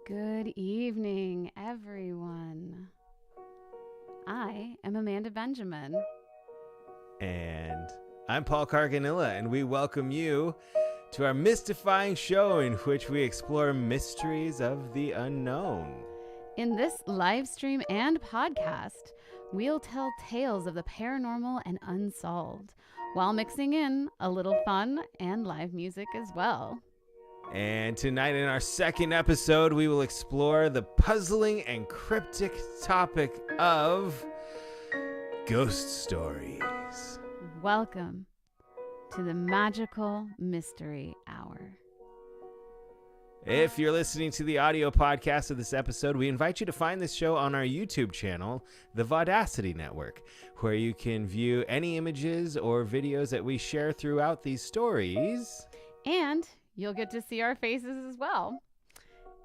Good evening, everyone. I am Amanda Benjamin. And I'm Paul Carganilla, and we welcome you to our mystifying show in which we explore mysteries of the unknown. In this live stream and podcast, we'll tell tales of the paranormal and unsolved, while mixing in a little fun and live music as well. And tonight in our second episode, we will explore the puzzling and cryptic topic of ghost stories. Welcome to the Magical Mystery Hour. If you're listening to the audio podcast of this episode, we invite you to find this show on our YouTube channel, the Vaudacity Network, where you can view any images or videos that we share throughout these stories. And you'll get to see our faces as well.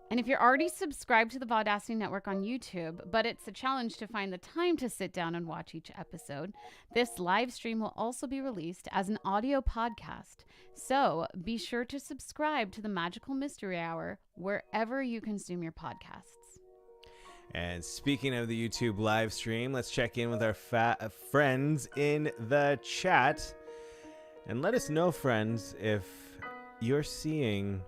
And if you're already subscribed to the Vaudacity Network on YouTube, but it's a challenge to find the time to sit down and watch each episode, this live stream will also be released as an audio podcast. So be sure to subscribe to the Magical Mystery Hour wherever you consume your podcasts. And speaking of the YouTube live stream, let's check in with our friends in the chat. And let us know, friends, if you're seeing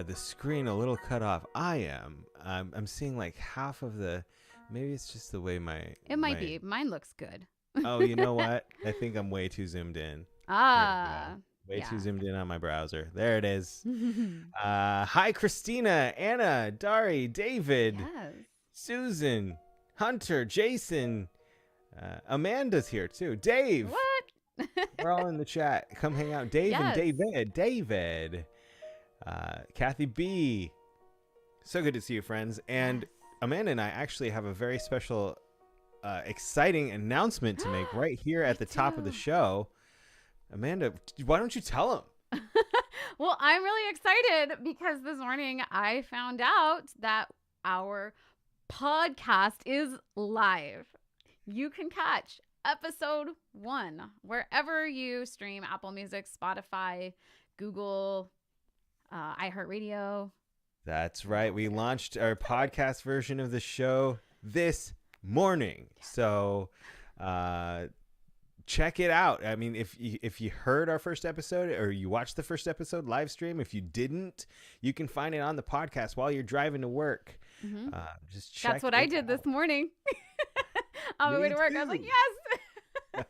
the screen a little cut off. I am. I'm seeing like half of the. Maybe it's just the way my. It might be. Mine looks good. Oh, you know what? I think I'm way too zoomed in. Way too zoomed in on my browser. There it is. Hi, Christina, Anna, Dari, David, Yes. Susan, Hunter, Jason, Amanda's here too. Dave. What? We're all in the chat. Come hang out. Dave Yes. and David. Kathy B. So good to see you, friends. And Yes. Amanda and I actually have a very special, exciting announcement to make right here at the top of the show. Amanda, why don't you tell them? Well, I'm really excited because this morning I found out that our podcast is live. You can catch episode 1 wherever you stream: Apple Music, Spotify, Google, iHeartRadio. That's right. We launched our podcast version of the show this morning. So check it out. I mean, if you heard our first episode or you watched the first episode live stream, if you didn't, you can find it on the podcast while you're driving to work. Mm-hmm. Just check. That's what I did this morning. On my way to work, I was like, yes.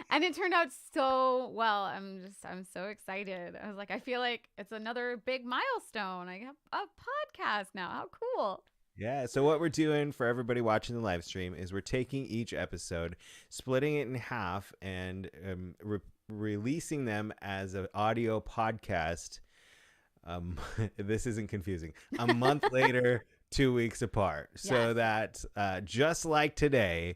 And it turned out so well. I'm so excited. I was like, I feel like it's another big milestone. I have a podcast now. How cool. Yeah. So what we're doing for everybody watching the live stream is we're taking each episode, splitting it in half, and releasing them as an audio podcast. This isn't confusing. A month later, 2 weeks apart. So that just like today,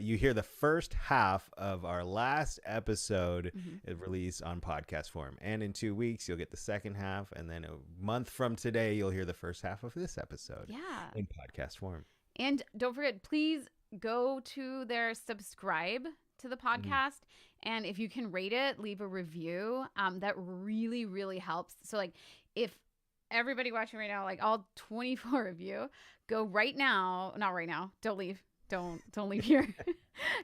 you hear the first half of our last episode released on podcast form. And in 2 weeks, you'll get the second half. And then a month from today, you'll hear the first half of this episode in podcast form. And don't forget, please go to their subscribe to the podcast. And if you can rate it, leave a review. That really, really helps. So like if everybody watching right now, like all 24 of you, go right now. Not right now. Don't leave. Don't leave here.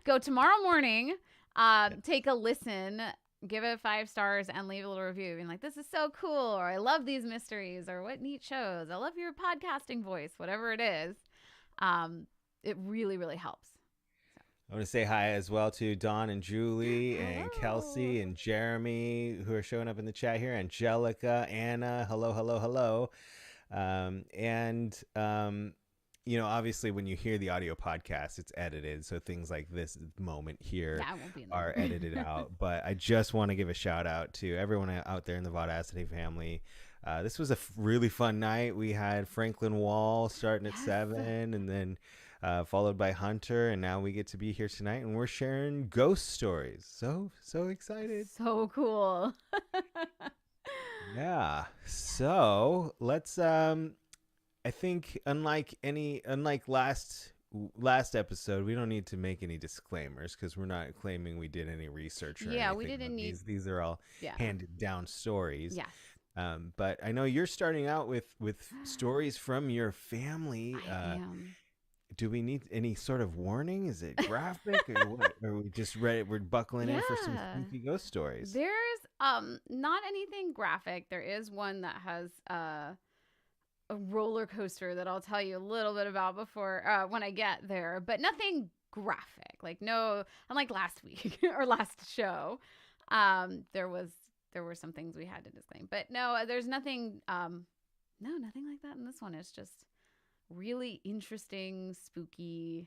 Go tomorrow morning, take a listen, give it 5 stars, and leave a little review. Being like, this is so cool, or I love these mysteries, or what neat shows. I love your podcasting voice, whatever it is. It really, really helps. I want to say hi as well to Dawn and Julie and Hello. Kelsey and Jeremy who are showing up in the chat here. Angelica, Anna, hello. You know, obviously when you hear the audio podcast, it's edited. So things like this moment here are edited out. But I just want to give a shout out to everyone out there in the Vaudacity family. This was a really fun night. We had Franklin Wall starting at 7 and then followed by Hunter. And now we get to be here tonight and we're sharing ghost stories. So excited. So cool. Yeah. So let's I think unlike last last episode, we don't need to make any disclaimers because we're not claiming we did any research or anything. We didn't need. These are all handed down stories. Yes. But I know you're starting out with stories from your family. I am. Do we need any sort of warning? Is it graphic or what? Or we just read it? We're buckling in for some spooky ghost stories. There's not anything graphic. There is one that has a roller coaster that I'll tell you a little bit about before when I get there, but nothing graphic. Like no, unlike last week or last show, there were some things we had to disclaim, but no, there's nothing. Nothing like that in this one. It's just really interesting, spooky,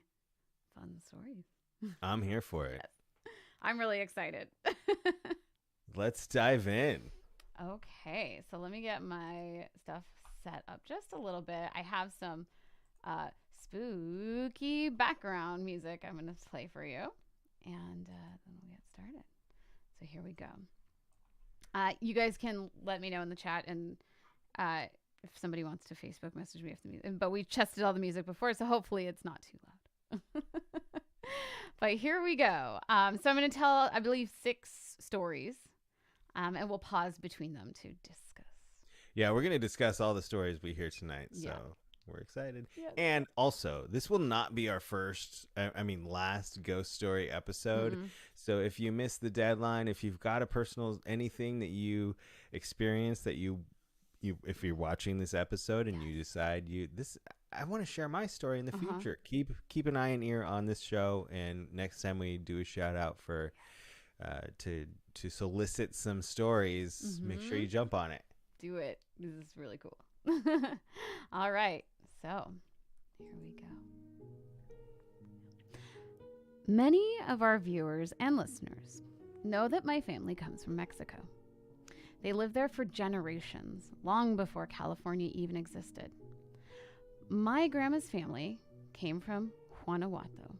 fun stories. I'm here for it. Yes. I'm really excited. Let's dive in. Okay, so let me get my stuff set up just a little bit. I have some spooky background music I'm going to play for you, and then we'll get started. So here we go. You guys can let me know in the chat, and if somebody wants to Facebook message me if the music, but we tested all the music before, so hopefully it's not too loud. But here we go. So I'm going to tell, I believe, 6 stories, and we'll pause between them to discuss. Yeah, we're going to discuss all the stories we hear tonight, so we're excited. Yes. And also, this will not be our last ghost story episode. Mm-hmm. So if you missed the deadline, if you've got a personal, anything that you experienced that you if you're watching this episode and you decide I want to share my story in the future, keep an eye and ear on this show, and next time we do a shout out for to solicit some stories, make sure you jump on it. Do it. This is really cool. All right, so here we go. Many of our viewers and listeners know that my family comes from Mexico. They lived there for generations, long before California even existed. My grandma's family came from Guanajuato,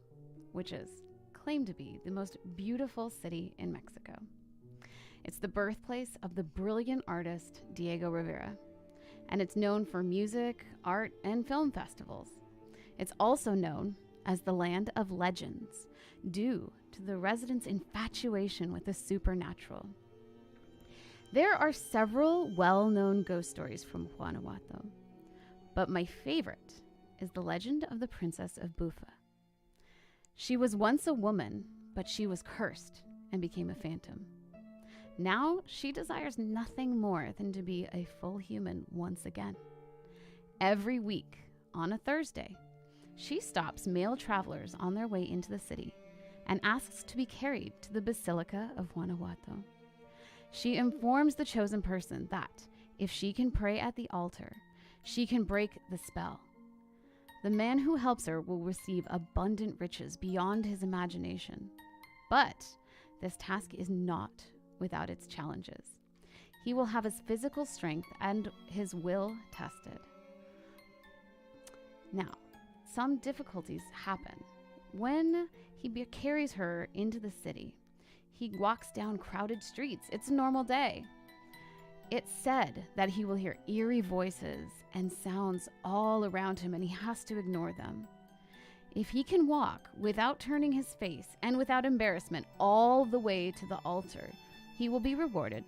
which is claimed to be the most beautiful city in Mexico. It's the birthplace of the brilliant artist Diego Rivera, and it's known for music, art, and film festivals. It's also known as the land of legends, due to the residents' infatuation with the supernatural. There are several well-known ghost stories from Guanajuato, but my favorite is the legend of the Princess of Bufa. She was once a woman, but she was cursed and became a phantom. Now she desires nothing more than to be a full human once again. Every week, on a Thursday, she stops male travelers on their way into the city and asks to be carried to the Basilica of Guanajuato. She informs the chosen person that if she can pray at the altar, she can break the spell. The man who helps her will receive abundant riches beyond his imagination. But this task is not without its challenges. He will have his physical strength and his will tested. Now, some difficulties happen. When he carries her into the city, he walks down crowded streets. It's a normal day. It's said that he will hear eerie voices and sounds all around him, and he has to ignore them. If he can walk without turning his face and without embarrassment all the way to the altar, he will be rewarded,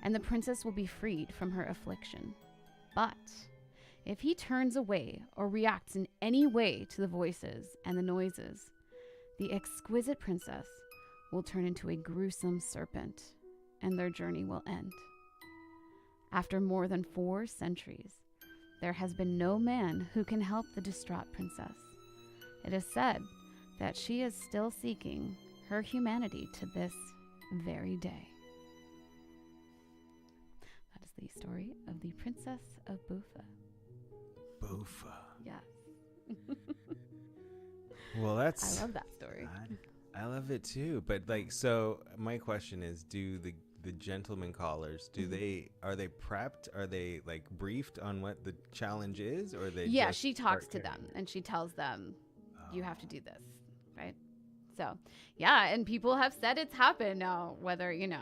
and the princess will be freed from her affliction. But if he turns away or reacts in any way to the voices and the noises, the exquisite princess will turn into a gruesome serpent, and their journey will end. After more than 4 centuries, there has been no man who can help the distraught princess. It is said that she is still seeking her humanity to this very day. That is the story of the Princess of Bufa. Bufa. Yes. Well, I love that story. I love it too. But so my question is, do the gentleman callers, are they prepped? Are they briefed on what the challenge is, or they? Yeah, she talks to them and she tells them, you have to do this, right? So, yeah, and people have said it's happened. Now, whether, it's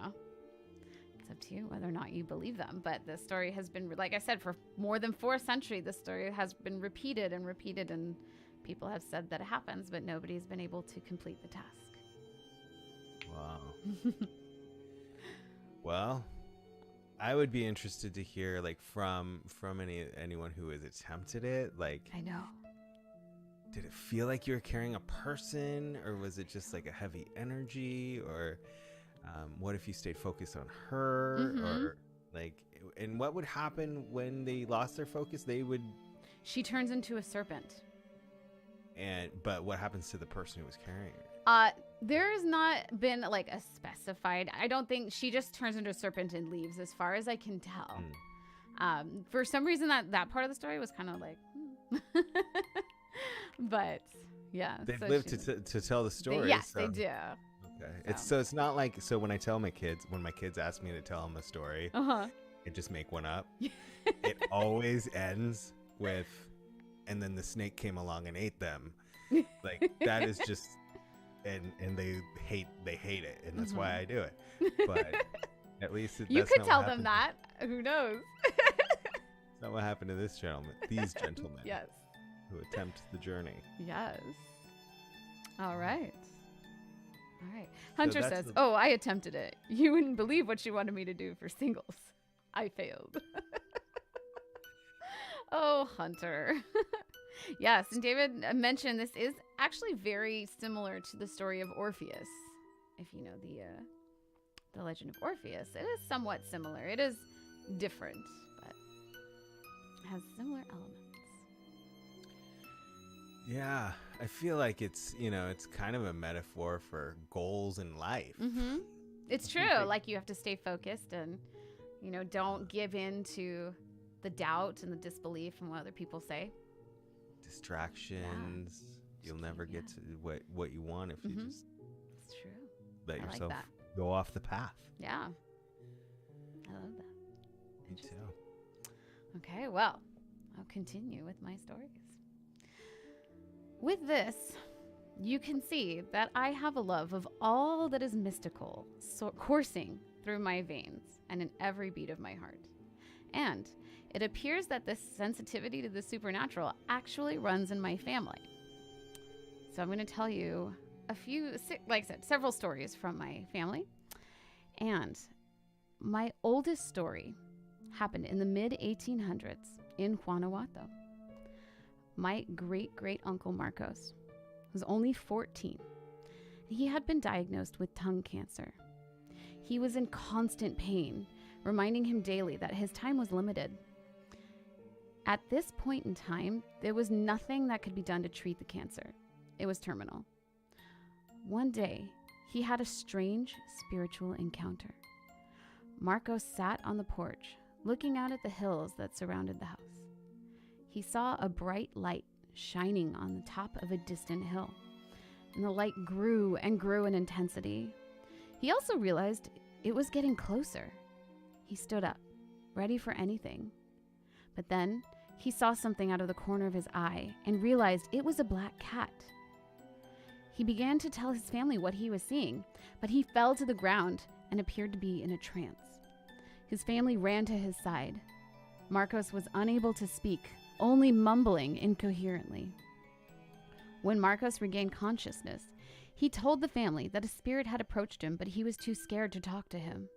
up to you whether or not you believe them. But the story has been, like I said, for more than 4 centuries, the story has been repeated and repeated and People have said that it happens, but nobody's been able to complete the task. Wow. Well, I would be interested to hear like from anyone who has attempted it. Like, I know. did it feel like you were carrying a person, or was it just like a heavy energy, or what if you stayed focused on her, or like, and what would happen when they lost their focus? She turns into a serpent. But what happens to the person who was carrying her? There's not been like a specified. I don't think she just turns into a serpent and leaves, as far as I can tell. For some reason, that part of the story was kind of like, but yeah, They've lived to tell the story. Yes, they do. Okay, it's not like, so when I tell my kids, when my kids ask me to tell them a story, I just make one up. It always ends with, and then the snake came along and ate them. Like, that is just, and they hate it, and that's why I do it. But at least you could tell them that. Who knows? It's not what happened to this gentleman. These gentlemen. Yes. Who attempt the journey. Yes. All right. Hunter says, "Oh, I attempted it. You wouldn't believe what she wanted me to do for singles. I failed." Oh, Hunter. Yes, and David mentioned this is actually very similar to the story of Orpheus. If you know the legend of Orpheus, it is somewhat similar. It is different, but it has similar elements. Yeah, I feel like it's kind of a metaphor for goals in life. It's true. Like, you have to stay focused and, don't give in to the doubt and the disbelief and what other people say. Distractions. Yeah. You'll never get to what you want if you just it's true. let yourself go off the path. Yeah. I love that. Me too. Okay, well, I'll continue with my stories. With this, you can see that I have a love of all that is mystical, coursing through my veins and in every beat of my heart. And it appears that this sensitivity to the supernatural actually runs in my family. So I'm going to tell you a few, like I said, several stories from my family. And my oldest story happened in the mid-1800s in Guanajuato. My great-great-uncle Marcos was only 14. He had been diagnosed with tongue cancer. He was in constant pain, reminding him daily that his time was limited. At this point in time, there was nothing that could be done to treat the cancer. It was terminal. One day, he had a strange spiritual encounter. Marcos sat on the porch, looking out at the hills that surrounded the house. He saw a bright light shining on the top of a distant hill, and the light grew and grew in intensity. He also realized it was getting closer. He stood up, ready for anything. But then he saw something out of the corner of his eye and realized it was a black cat. He began to tell his family what he was seeing, but he fell to the ground and appeared to be in a trance. His family ran to his side. Marcos was unable to speak, only mumbling incoherently. When Marcos regained consciousness, he told the family that a spirit had approached him, but he was too scared to talk to him.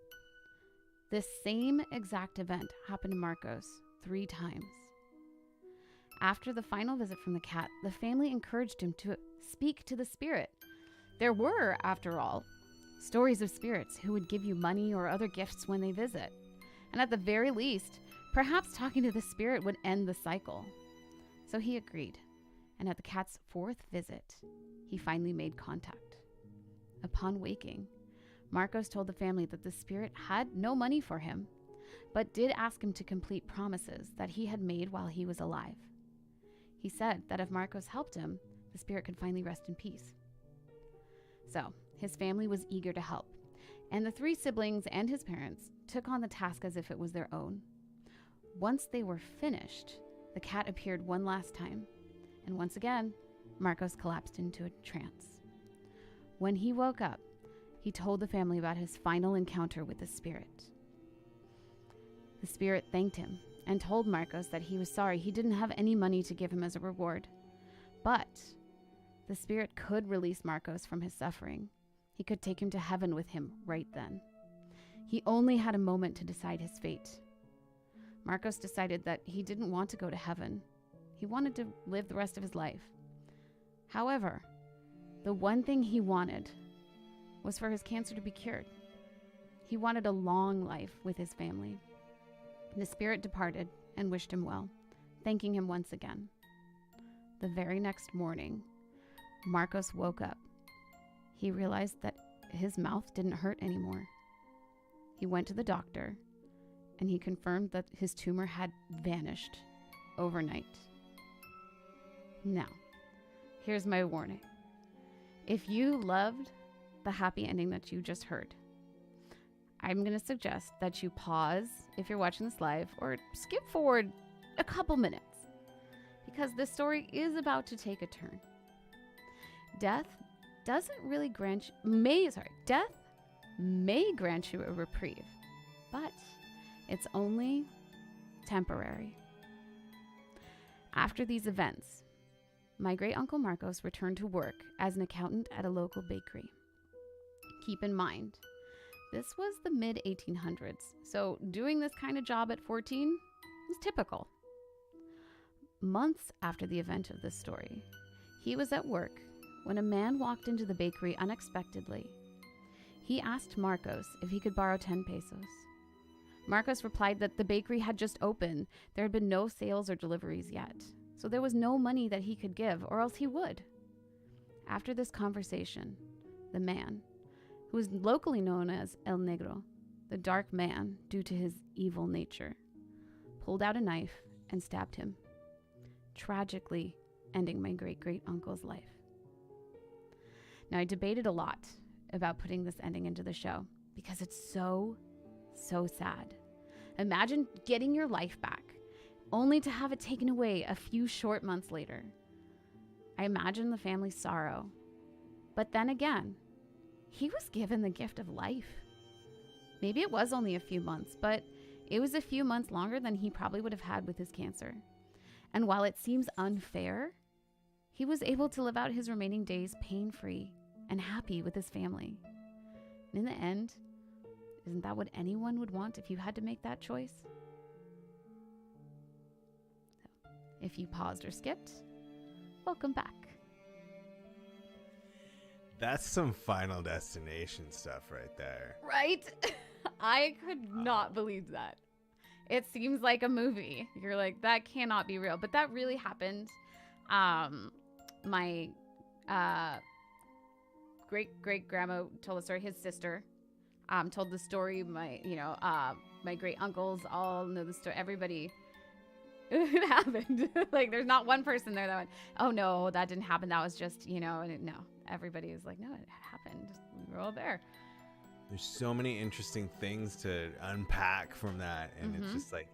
This same exact event happened to Marcos 3 times. After the final visit from the cat, the family encouraged him to speak to the spirit. There were, after all, stories of spirits who would give you money or other gifts when they visit. And at the very least, perhaps talking to the spirit would end the cycle. So he agreed, and at the cat's 4th visit, he finally made contact. Upon waking, Marcos told the family that the spirit had no money for him, but did ask him to complete promises that he had made while he was alive. He said that if Marcos helped him, the spirit could finally rest in peace. So, his family was eager to help, and the 3 siblings and his parents took on the task as if it was their own. Once they were finished, the cat appeared one last time, and once again, Marcos collapsed into a trance. When he woke up, he told the family about his final encounter with the spirit. The spirit thanked him and told Marcos that he was sorry he didn't have any money to give him as a reward, But the spirit could release Marcos from his suffering. He could take him to heaven with him right then. He only had a moment to decide his fate. Marcos decided that he didn't want to go to heaven. He wanted to live the rest of his life. However, the one thing he wanted was for his cancer to be cured. He wanted a long life with his family. The spirit departed and wished him well, thanking him once again. The very next morning, Marcos woke up. He realized that his mouth didn't hurt anymore. He went to the doctor, and he confirmed that his tumor had vanished overnight. Now, here's my warning. If you loved the happy ending that you just heard, I'm going to suggest that you pause if you're watching this live or skip forward a couple minutes because this story is about to take a turn. Death may grant you a reprieve, but it's only temporary. After these events, my great uncle Marcos returned to work as an accountant at a local bakery. Keep in mind, this was the mid-1800s, so doing this kind of job at 14 was typical. Months after the event of this story, he was at work when a man walked into the bakery unexpectedly. He asked Marcos if he could borrow 10 pesos. Marcos replied that the bakery had just opened. There had been no sales or deliveries yet, so there was no money that he could give, or else he would. After this conversation, the man, who was locally known as El Negro, the dark man due to his evil nature, pulled out a knife and stabbed him, tragically ending my great-great-uncle's life. Now, I debated a lot about putting this ending into the show because it's so sad. Imagine getting your life back only to have it taken away a few short months later. I imagine the family's sorrow. But then again, he was given the gift of life. Maybe it was only a few months, but it was a few months longer than he probably would have had with his cancer. And while it seems unfair, he was able to live out his remaining days pain-free and happy with his family. And in the end, isn't that what anyone would want if you had to make that choice? So, if you paused or skipped, welcome back. That's some Final Destination stuff right there. Right? I could not believe that. It seems like a movie. You're like, that cannot be real. But that really happened. My great-great-grandma told the story. His sister told the story. My great uncles all know the story. Everybody, it happened. Like, there's not one person there that went, oh no, that didn't happen. That was just, no. Everybody is like, no, it happened. We were all there. There's so many interesting things to unpack from that. And it's just like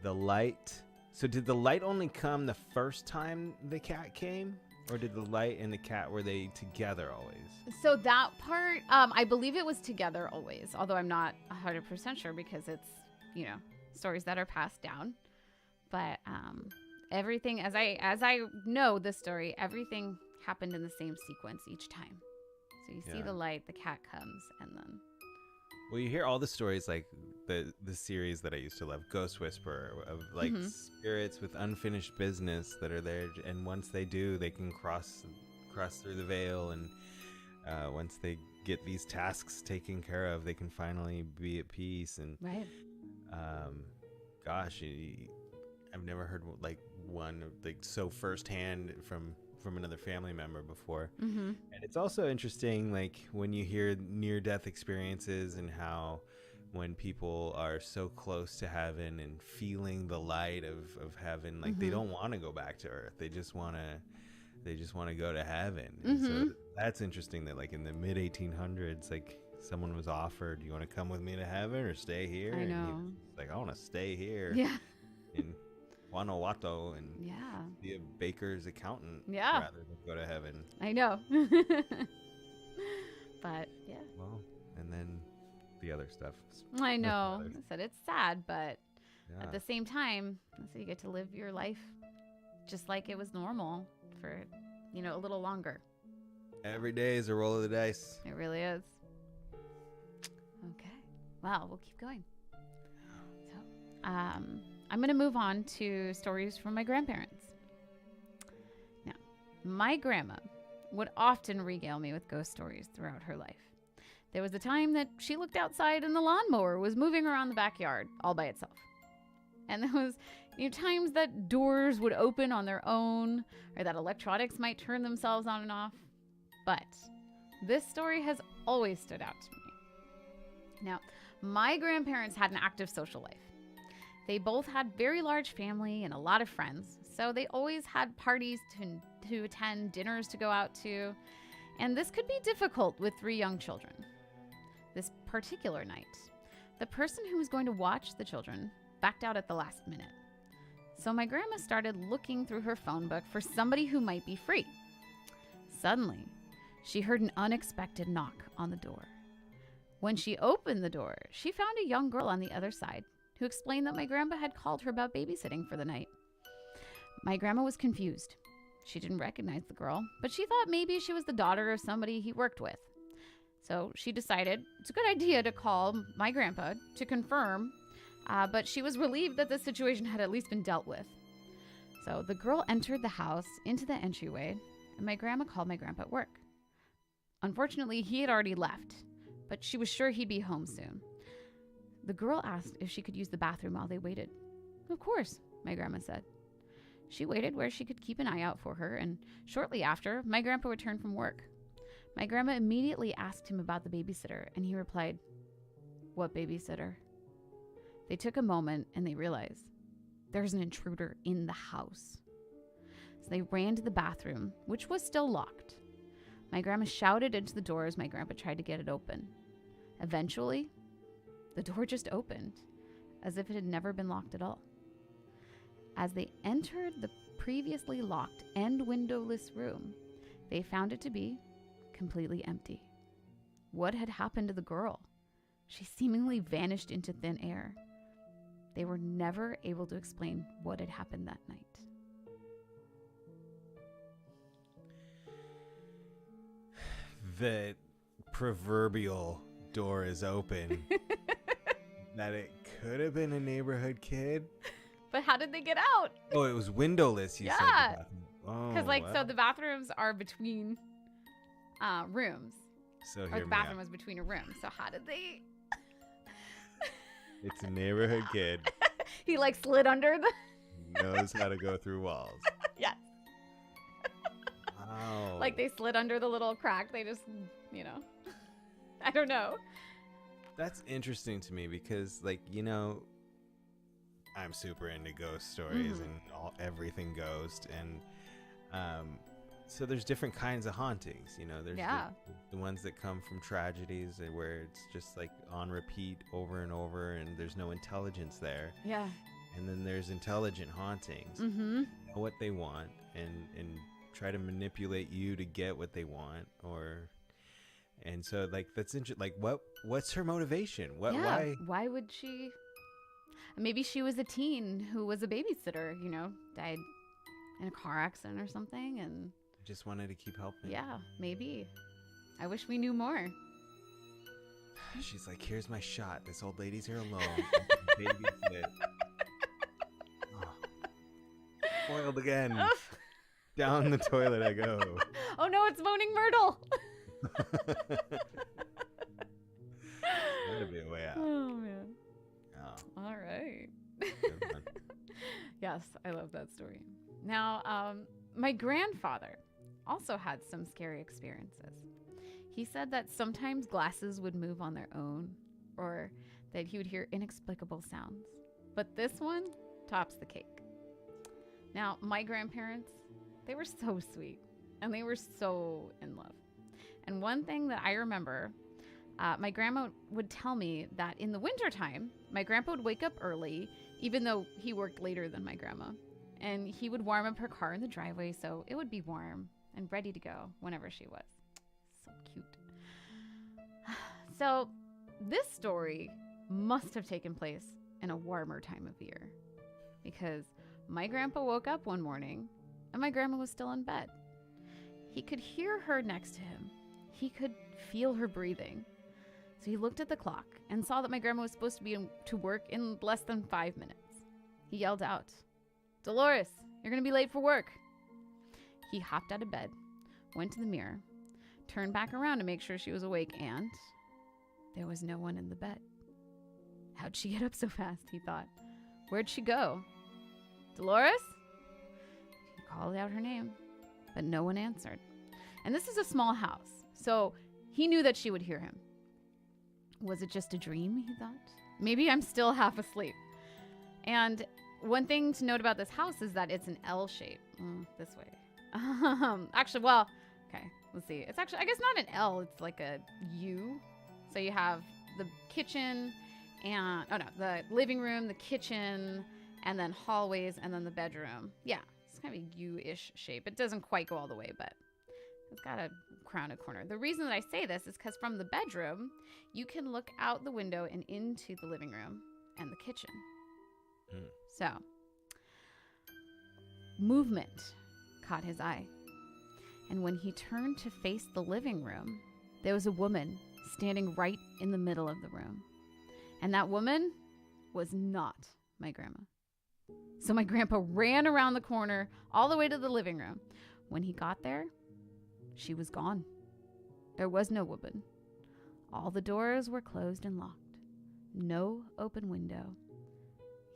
the light. So did the light only come the first time the cat came? Or did the light and the cat, were they together always? So that part, I believe it was together always. Although I'm not 100% sure because it's, stories that are passed down. But everything, as I know the story, everything happened in the same sequence each time. So you see the light, the cat comes, and then... Well, you hear all the stories like the series that I used to love, Ghost Whisperer, of like spirits with unfinished business that are there, and once they do, they can cross through the veil, and once they get these tasks taken care of, they can finally be at peace. And right. Gosh, I've never heard like one like so firsthand from another family member before. And it's also interesting, like when you hear near-death experiences and how when people are so close to heaven and feeling the light of heaven, like they don't want to go back to earth. They just want to go to heaven. And so that's interesting that like in the mid 1800s, like someone was offered, you want to come with me to heaven or stay here? I know. And he was like, I want to stay here. Yeah. In Guanajuato and be a baker's accountant rather than go to heaven. I know. But yeah. Well, and then the other stuff. I know. I said it's sad, but at the same time, so you get to live your life just like it was normal for, a little longer. Every day is a roll of the dice. It really is. Okay. Well, we'll keep going. So, I'm going to move on to stories from my grandparents. Now, my grandma would often regale me with ghost stories throughout her life. There was a time that she looked outside and the lawnmower was moving around the backyard all by itself. And there was times that doors would open on their own, or that electronics might turn themselves on and off. But this story has always stood out to me. Now, my grandparents had an active social life. They both had very large family and a lot of friends, so they always had parties to attend, dinners to go out to, and this could be difficult with 3 young children. This particular night, the person who was going to watch the children backed out at the last minute. So my grandma started looking through her phone book for somebody who might be free. Suddenly, she heard an unexpected knock on the door. When she opened the door, she found a young girl on the other side who explained that my grandpa had called her about babysitting for the night. My grandma was confused. She didn't recognize the girl, but she thought maybe she was the daughter of somebody he worked with. So she decided it's a good idea to call my grandpa to confirm, but she was relieved that the situation had at least been dealt with. So the girl entered the house into the entryway, and my grandma called my grandpa at work. Unfortunately, he had already left, but she was sure he'd be home soon. The girl asked if she could use the bathroom while they waited. Of course, my grandma said. She waited where she could keep an eye out for her, and shortly after, my grandpa returned from work. My grandma immediately asked him about the babysitter, and he replied, "What babysitter?" They took a moment, and they realized there's an intruder in the house. So they ran to the bathroom, which was still locked. My grandma shouted into the door as my grandpa tried to get it open. Eventually, the door just opened, as if it had never been locked at all. As they entered the previously locked and windowless room, they found it to be completely empty. What had happened to the girl? She seemingly vanished into thin air. They were never able to explain what had happened that night. The proverbial door is open. That it could have been a neighborhood kid. But how did they get out? Oh, it was windowless, you said. Yeah. Because, so the bathrooms are between rooms. So or the bathroom was between a room. So how did they... It's a neighborhood kid. He slid under the... Knows how to go through walls. Yes. Wow. They slid under the little crack. They just, I don't know. That's interesting to me because, I'm super into ghost stories and everything ghost. And so there's different kinds of hauntings. There's the ones that come from tragedies and where it's just on repeat over and over and there's no intelligence there. Yeah. And then there's intelligent hauntings. Mm-hmm. Know what they want and try to manipulate you to get what they want and so that's interesting. What's her motivation? Why would she? Maybe she was a teen who was a babysitter, died in a car accident or something and just wanted to keep helping. Yeah, maybe. I wish we knew more. She's like, here's my shot. This old lady's here alone. Babysit. Spoiled again. Down the toilet I go. Oh no, it's Moaning Myrtle. That'd be a way out. Oh man. Oh. All right. Yes, I love that story. Now, my grandfather also had some scary experiences. He said that sometimes glasses would move on their own or that he would hear inexplicable sounds. But this one tops the cake. Now, my grandparents, they were so sweet and they were so in love. And one thing that I remember, my grandma would tell me that in the wintertime, my grandpa would wake up early, even though he worked later than my grandma. And he would warm up her car in the driveway so it would be warm and ready to go whenever she was. So cute. So this story must have taken place in a warmer time of year because my grandpa woke up one morning and my grandma was still in bed. He could hear her next to him. He could feel her breathing. So he looked at the clock and saw that my grandma was supposed to be to work in less than 5 minutes. He yelled out, "Dolores, you're going to be late for work." He hopped out of bed, went to the mirror, turned back around to make sure she was awake, and there was no one in the bed. How'd she get up so fast, he thought. Where'd she go? Dolores? He called out her name, but no one answered. And this is a small house, so he knew that she would hear him. Was it just a dream, he thought? Maybe I'm still half asleep. And one thing to note about this house is that it's an L shape. This way. Actually, well, okay, let's see. It's actually, I guess not an L, it's like a U. So you have the kitchen and, the living room, the kitchen, and then hallways, and then the bedroom. Yeah, it's kind of a U-ish shape. It doesn't quite go all the way, but it's got a crown a corner. The reason that I say this is because from the bedroom, you can look out the window and into the living room and the kitchen. So, movement caught his eye. And when he turned to face the living room, there was a woman standing right in the middle of the room. And that woman was not my grandma. So my grandpa ran around the corner all the way to the living room. When he got there, she was gone. There was no woman. All the doors were closed and locked. No open window.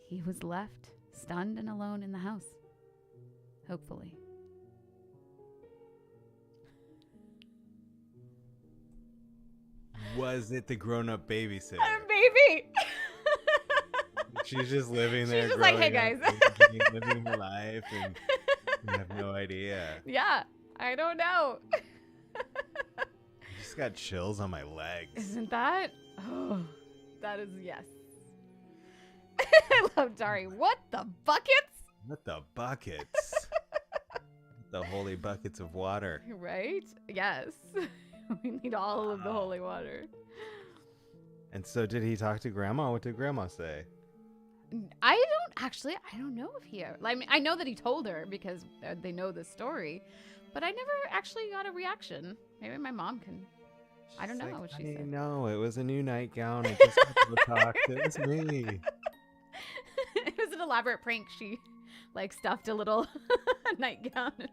He was left stunned and alone in the house. Hopefully. Was it the grown-up babysitter? Baby! She's just living there. She's just like, hey, guys. Living her life, and you have no idea. Yeah, I don't know. I just got chills on my legs. Isn't that? Oh, that is, yes. I love Dari. What the buckets? What the buckets? The holy buckets of water. Right? Yes. We need all of the holy water. And so did he talk to Grandma? What did Grandma say? I don't know if he, I mean, I know that he told her because they know the story, but I never actually got a reaction. Maybe my mom can. I don't know what she said. No, it was a new nightgown. I just got to talk. It was me. It was an elaborate prank. She stuffed a little nightgown. But,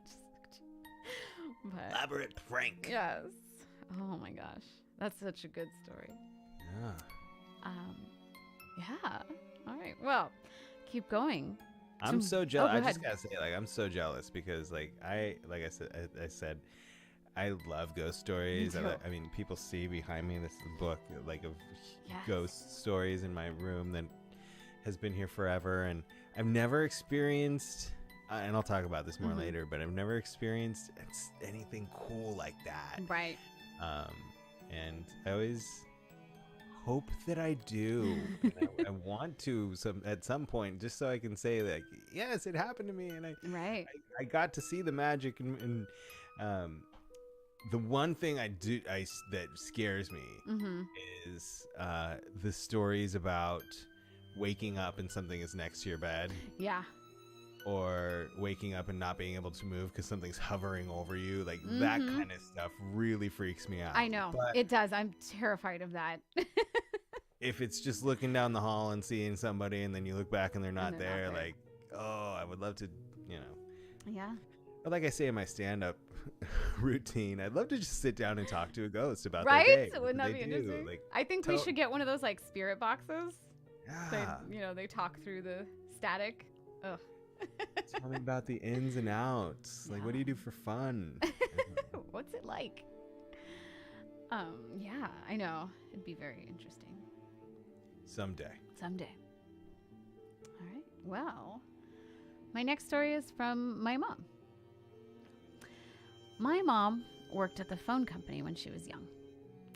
elaborate prank. Yes. Oh my gosh. That's such a good story. Yeah. Yeah. All right. Well, keep going. I'm so jealous. Go I ahead. just gotta say, I'm so jealous because, I said, I love ghost stories. Me too. I mean, people see behind me this book, of Yes. ghost stories in my room that has been here forever, and I've never experienced. And I'll talk about this more later, but I've never experienced anything cool like that. Right. And I always hope that I do. And I want to at some point, just so I can say yes, it happened to me, and I got to see the magic. And the one thing that scares me is the stories about waking up and something is next to your bed. Yeah. Or waking up and not being able to move because something's hovering over you. That kind of stuff really freaks me out. I know. But it does. I'm terrified of that. if it's just looking down the hall and seeing somebody and then you look back and they're not there, I would love to, Yeah. But like I say in my stand-up routine, I'd love to just sit down and talk to a ghost about right? their day. Wouldn't that be interesting? I think we should get one of those spirit boxes. Yeah. They talk through the static. Ugh. Tell me about the ins and outs. What do you do for fun? What's it like? Yeah, I know. It'd be very interesting. Someday. All right. Well, my next story is from my mom. My mom worked at the phone company when she was young.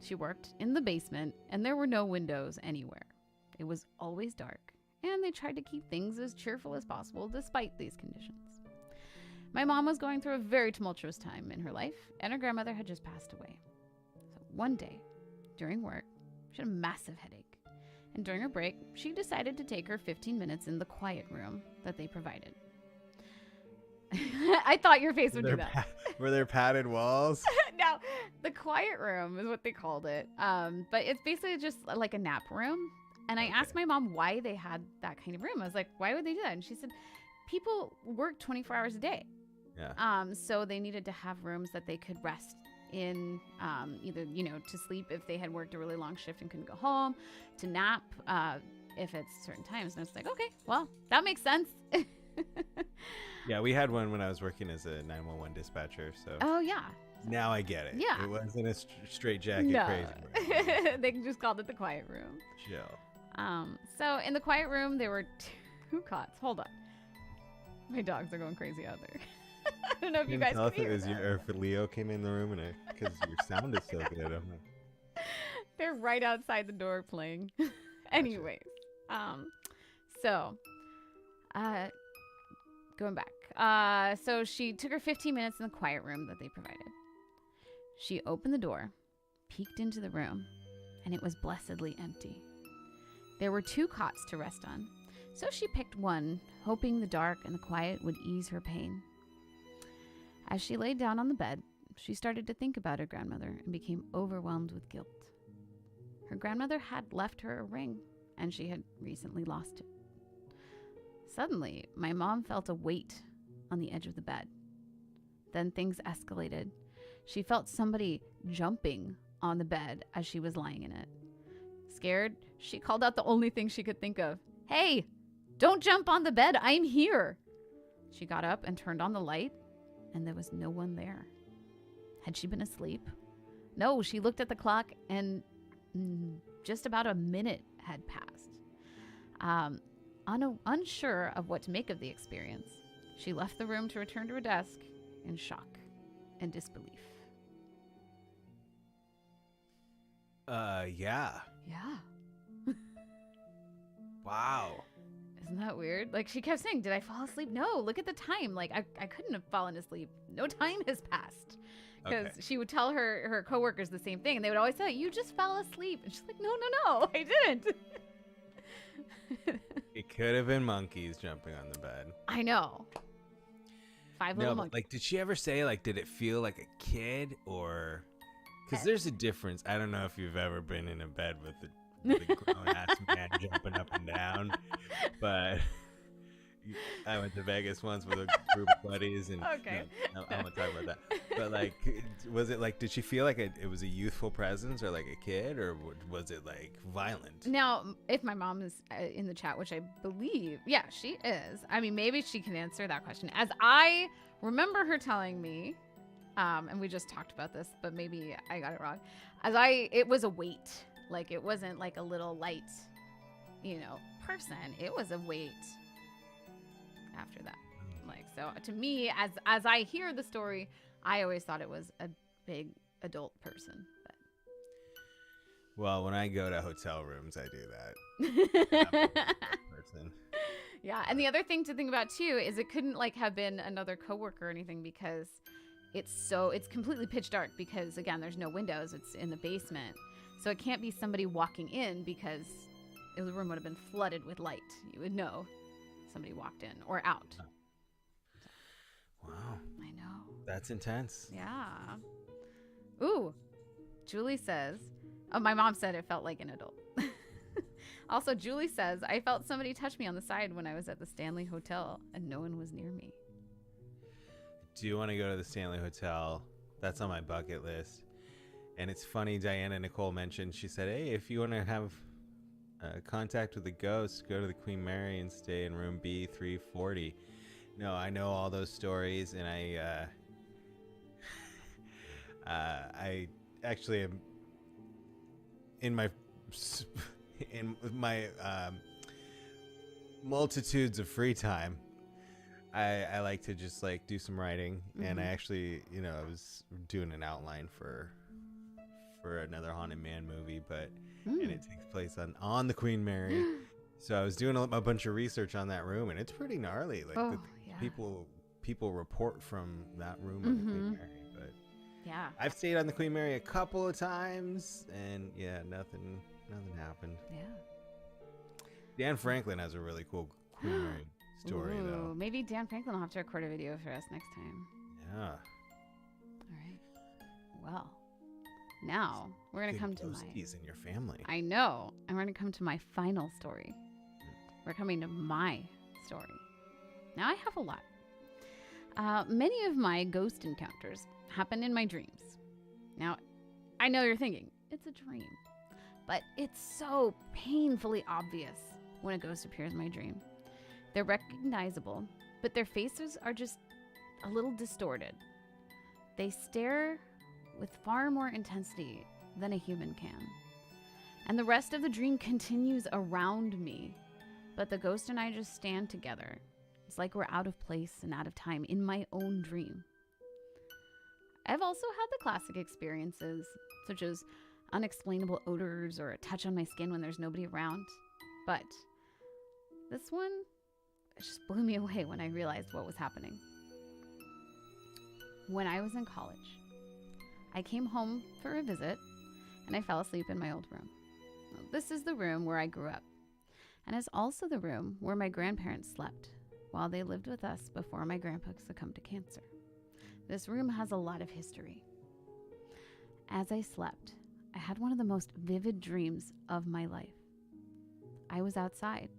She worked in the basement, and there were no windows anywhere. It was always dark, and they tried to keep things as cheerful as possible despite these conditions. My mom was going through a very tumultuous time in her life, and her grandmother had just passed away. So one day, during work, she had a massive headache, and during her break, she decided to take her 15 minutes in the quiet room that they provided. I thought your face would do that. Were there padded walls? No, the quiet room is what they called it. But it's basically just like a nap room. And I asked my mom why they had that kind of room. I was like, why would they do that? And she said, people work 24 hours a day. Yeah. So they needed to have rooms that they could rest in, either, to sleep if they had worked a really long shift and couldn't go home, to nap if it's certain times. And I was like, okay, well, that makes sense. Yeah, we had one when I was working as a 911 dispatcher. So. Oh, yeah. Now I get it. Yeah. It wasn't a straight jacket crazy room. They just called it the quiet room. Chill. So in the quiet room, there were 2 cots. Hold on. My dogs are going crazy out there. I don't know if you guys can hear that. Or if Leo came in the room because your sound is so good. They're right outside the door playing. Anyways, going back. So she took her 15 minutes in the quiet room that they provided. She opened the door, peeked into the room, and it was blessedly empty. There were 2 cots to rest on, so she picked one, hoping the dark and the quiet would ease her pain. As she laid down on the bed, she started to think about her grandmother and became overwhelmed with guilt. Her grandmother had left her a ring, and she had recently lost it. Suddenly, my mom felt a weight on the edge of the bed. Then things escalated. She felt somebody jumping on the bed as she was lying in it. Scared, she called out the only thing she could think of. Hey, don't jump on the bed. I'm here. She got up and turned on the light, and there was no one there. Had she been asleep? No, she looked at the clock, and just about a minute had passed. Unsure of what to make of the experience, she left the room to return to her desk in shock and disbelief. Yeah. Yeah. Wow. Isn't that weird? Like, she kept saying, did I fall asleep? No, look at the time. Like, I couldn't have fallen asleep. No time has passed. Because she would tell her coworkers the same thing, and they would always say, you just fell asleep. And she's like, no, I didn't. It could have been monkeys jumping on the bed. I know. 5 little monkeys. Like, did she ever say, like, did it feel like a kid or... Because there's a difference. I don't know if you've ever been in a bed with a grown-ass man jumping up and down, but I went to Vegas once with a group of buddies, and okay. No, I won't talk about that. But, like, was it, like, did she feel like it was a youthful presence or, like, a kid, or was it, like, violent? Now, if my mom is in the chat, which I believe, yeah, she is. I mean, maybe she can answer that question. As I remember her telling me, and we just talked about this, but maybe I got it wrong. It was a weight. Like, it wasn't like a little light, person. It was a weight after that. Like, so to me, as I hear the story, I always thought it was a big adult person. But. Well, when I go to hotel rooms, I do that. Person. Yeah, and the other thing to think about too is it couldn't have been another coworker or anything, because it's completely pitch dark, because again, there's no windows. It's in the basement. So it can't be somebody walking in, because the room would have been flooded with light. You would know somebody walked in or out. Wow. I know. That's intense. Yeah. Ooh. Julie says, my mom said it felt like an adult. Also, Julie says, I felt somebody touch me on the side when I was at the Stanley Hotel and no one was near me. Do you want to go to the Stanley Hotel? That's on my bucket list. And it's funny, Diana Nicole mentioned, she said, hey, if you want to have contact with the ghost, go to the Queen Mary and stay in room B340. No, I know all those stories, and I actually am in my multitudes of free time. I like to just do some writing, and I actually, I was doing an outline for another Haunted Man movie, and it takes place on the Queen Mary. So I was doing a bunch of research on that room, and it's pretty gnarly. People report from that room on the Queen Mary, but yeah, I've stayed on the Queen Mary a couple of times, and yeah, nothing happened. Yeah. Dan Franklin has a really cool Queen Mary story, though. Maybe Dan Franklin will have to record a video for us next time. Yeah. All right. Well, now we're going to come to ghosties in your family. I know. And we're going to come to my final story. We're coming to my story. Now, I have a lot. Many of my ghost encounters happen in my dreams. Now, I know you're thinking, it's a dream. But it's so painfully obvious when a ghost appears in my dream. They're recognizable, but their faces are just a little distorted. They stare with far more intensity than a human can. And the rest of the dream continues around me, but the ghost and I just stand together. It's like we're out of place and out of time in my own dream. I've also had the classic experiences, such as unexplainable odors or a touch on my skin when there's nobody around. But this one just blew me away when I realized what was happening. When I was in college, I came home for a visit and I fell asleep in my old room. This is the room where I grew up, and it's also the room where my grandparents slept while they lived with us before my grandpa succumbed to cancer. This room has a lot of history. As I slept, I had one of the most vivid dreams of my life. I was outside,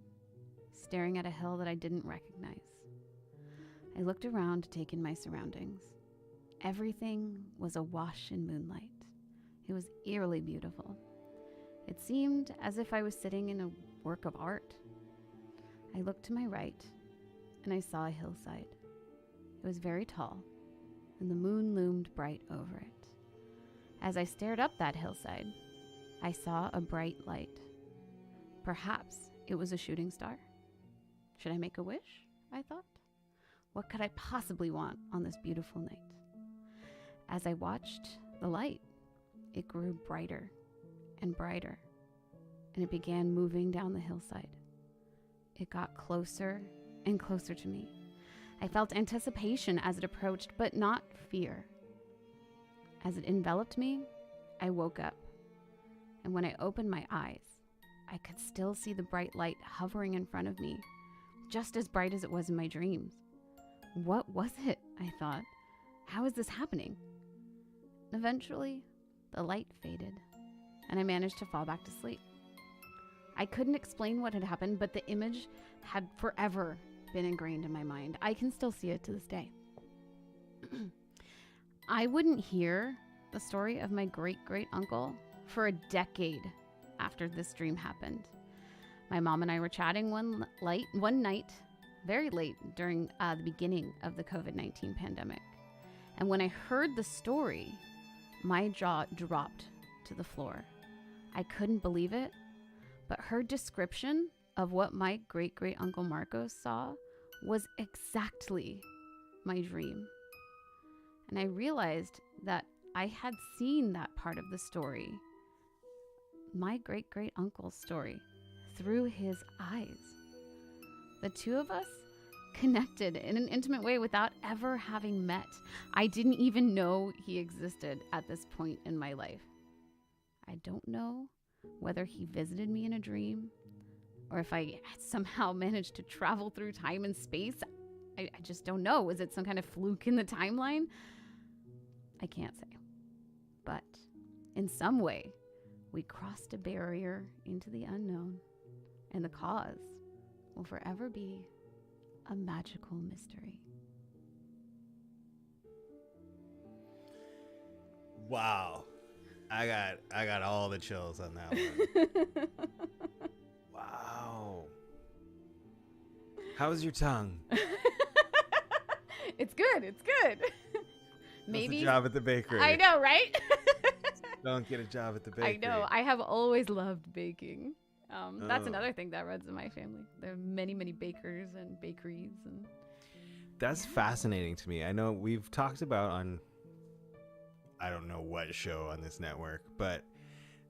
staring at a hill that I didn't recognize. I looked around to take in my surroundings. Everything was awash in moonlight. It was eerily beautiful. It seemed as if I was sitting in a work of art. I looked to my right, and I saw a hillside. It was very tall, and the moon loomed bright over it. As I stared up that hillside, I saw a bright light. Perhaps it was a shooting star. Should I make a wish? I thought. What could I possibly want on this beautiful night? As I watched the light, it grew brighter and brighter, and it began moving down the hillside. It got closer and closer to me. I felt anticipation as it approached, but not fear. As it enveloped me, I woke up, and when I opened my eyes, I could still see the bright light hovering in front of me, just as bright as it was in my dreams. What was it? I thought. How is this happening? Eventually, the light faded, and I managed to fall back to sleep. I couldn't explain what had happened, but the image had forever been ingrained in my mind. I can still see it to this day. I wouldn't hear the story of my great-great-uncle for a decade after this dream happened. My mom and I were chatting one night, very late during the beginning of the COVID-19 pandemic. And when I heard the story, my jaw dropped to the floor. I couldn't believe it, but her description of what my great-great-uncle Marcos saw was exactly my dream. And I realized that I had seen that part of the story, my great-great-uncle's story, through his eyes. The two of us connected in an intimate way without ever having met. I didn't even know he existed at this point in my life. I don't know whether he visited me in a dream or if I somehow managed to travel through time and space. I just don't know. Was it some kind of fluke in the timeline? I can't say. But in some way, we crossed a barrier into the unknown, and the cause will forever be a magical mystery. Wow. I got all the chills on that one. Wow. How's your tongue? It's good. It's good. Maybe a job at the bakery. I know, right? Don't get a job at the bakery. I know. I have always loved baking. That's another thing that runs in my family. There are many, many bakers and bakeries, and that's fascinating to me. I know we've talked about on, I don't know what show on this network, but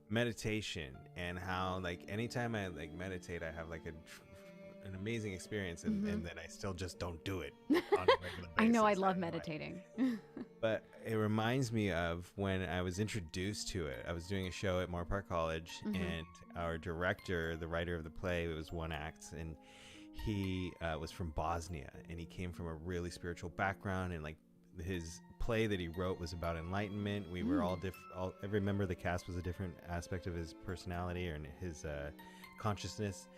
meditation and how like anytime I like meditate, I have like an amazing experience, and then I still just don't do it on a regular basis. I know. I love meditating. But it reminds me of when I was introduced to it. I was doing a show at Moore Park College, and our director, the writer of the play, it was one act, and He was from Bosnia, and he came from a really spiritual background, and like his play that he wrote was about enlightenment. We were all different. Every member of the cast was a different aspect of his personality or his consciousness,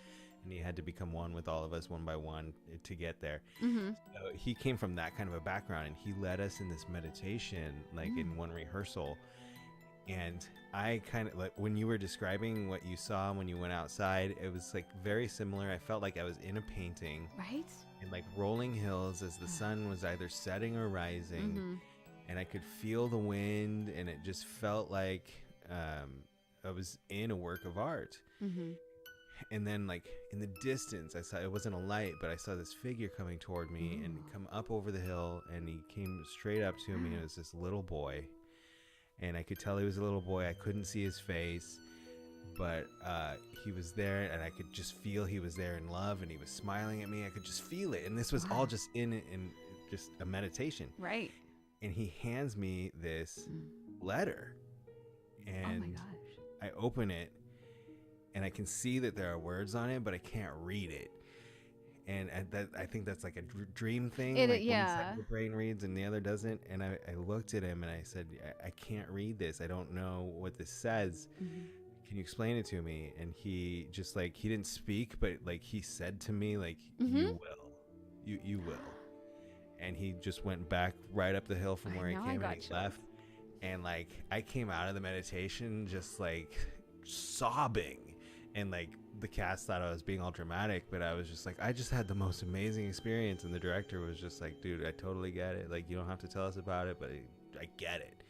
and he had to become one with all of us one by one to get there. So he came from that kind of a background, and he led us in this meditation like in one rehearsal. And I kind of like when you were describing what you saw when you went outside, it was like very similar. I felt like I was in a painting, right? In like rolling hills as the sun was either setting or rising, and I could feel the wind, and it just felt like I was in a work of art. And then like in the distance, I saw, it wasn't a light, but I saw this figure coming toward me and come up over the hill, and he came straight up to me, and it was this little boy. And I could tell he was a little boy. I couldn't see his face, but he was there, and I could just feel he was there in love, and he was smiling at me. I could just feel it. And this was all just in just a meditation. Right. And he hands me this letter, and oh my gosh. I open it, and I can see that there are words on it, but I can't read it. And I think that's like a dream thing. Like one side of the brain reads and the other doesn't. And I looked at him and I said, I can't read this. I don't know what this says. Can you explain it to me? And he just like, he didn't speak, but like he said to me, like, you will. You will. And he just went back right up the hill from where he came, and he left. And like, I came out of the meditation just like sobbing. And like the cast thought I was being all dramatic, but I was just like, I just had the most amazing experience. And the director was just like, dude, I totally get it. Like, you don't have to tell us about it, but I get it.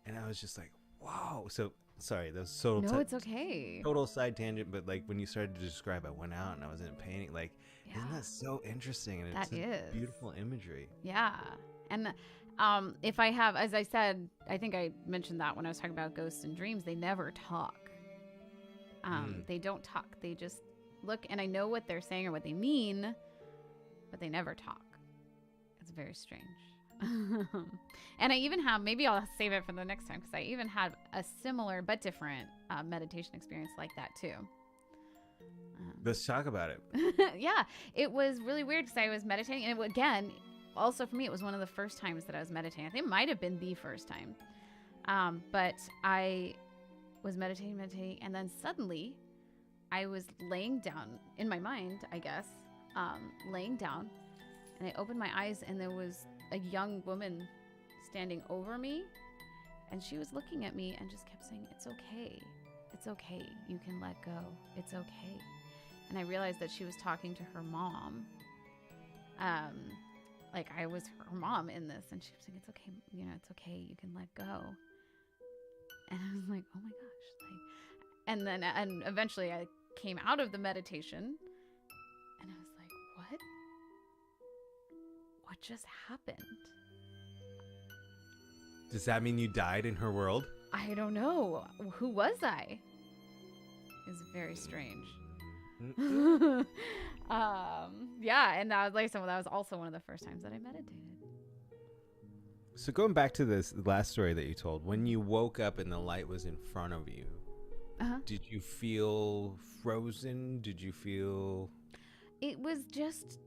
And I was just like, wow. So sorry, that was no, it's okay. Total side tangent. But like when you started to describe, I went out and I was in painting. Like, isn't that so interesting? And it's beautiful imagery. Yeah. And if I have, as I said, I think I mentioned that when I was talking about ghosts and dreams, they never talk. They don't talk. They just look, and I know what they're saying or what they mean, but they never talk. It's very strange. And I even have, maybe I'll save it for the next time, because I even had a similar but different meditation experience like that too. Let's talk about it. Yeah, it was really weird because I was meditating, and again, also for me, it was one of the first times that I was meditating. I think it might have been the first time, but I was meditating, and then suddenly I was laying down in my mind, I guess, laying down, and I opened my eyes, and there was a young woman standing over me, and she was looking at me and just kept saying, it's okay. It's okay. You can let go. It's okay. And I realized that she was talking to her mom. Like I was her mom in this, and she was saying, it's okay. You know, it's okay. You can let go. And I was like, oh my gosh. Like, and eventually I came out of the meditation, and I was like, what? What just happened? Does that mean you died in her world? I don't know. Who was I? It's very strange. Yeah, and that was like that was also one of the first times that I meditated. So going back to this last story that you told, when you woke up and the light was in front of you, did you feel frozen? Did you feel... It was just,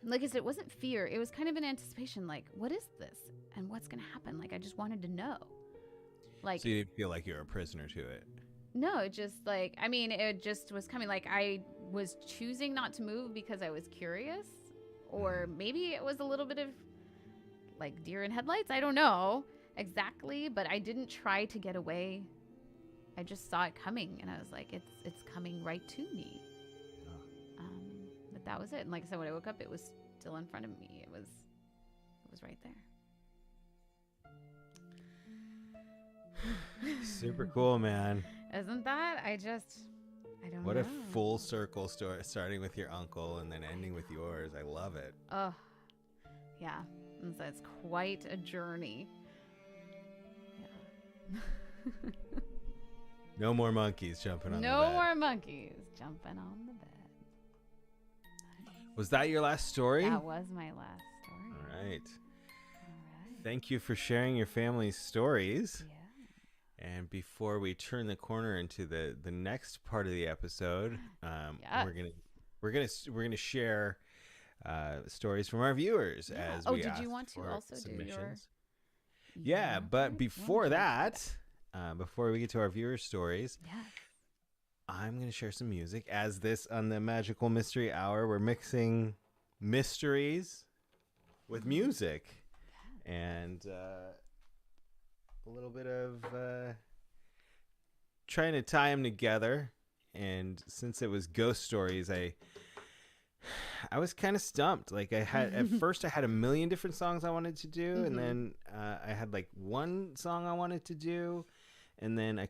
like I said, it wasn't fear. It was kind of an anticipation, like, what is this? And what's going to happen? Like, I just wanted to know. Like, so you didn't feel like you were a prisoner to it? No, it just like, I mean, it just was coming. Like, I was choosing not to move because I was curious. Or maybe it was a little bit of like deer in headlights. I don't know exactly, but I didn't try to get away. I just saw it coming, and I was like, it's coming right to me. But that was it. And like I said, when I woke up, it was still in front of me. It was right there. Super cool, man. Isn't that? I don't what know. A full circle story, starting with your uncle and then ending with yours. I love it. Oh, yeah. And so it's quite a journey. Yeah. No more monkeys jumping on the bed. No more monkeys jumping on the bed. Was that your last story? That was my last story. All right. Thank you for sharing your family's stories. Yeah. And before we turn the corner into the next part of the episode, we're going to we're gonna share stories from our viewers as we did you asked want to for also submissions. do Yeah, but before that, before we get to our viewers' stories, yeah. I'm going to share some music. As this on the Magical Mystery Hour, we're mixing mysteries with music and a little bit of trying to tie them together. And since it was ghost stories, I was kind of stumped. Like I had at first, I had a million different songs I wanted to do, and then I had like one song I wanted to do, and then I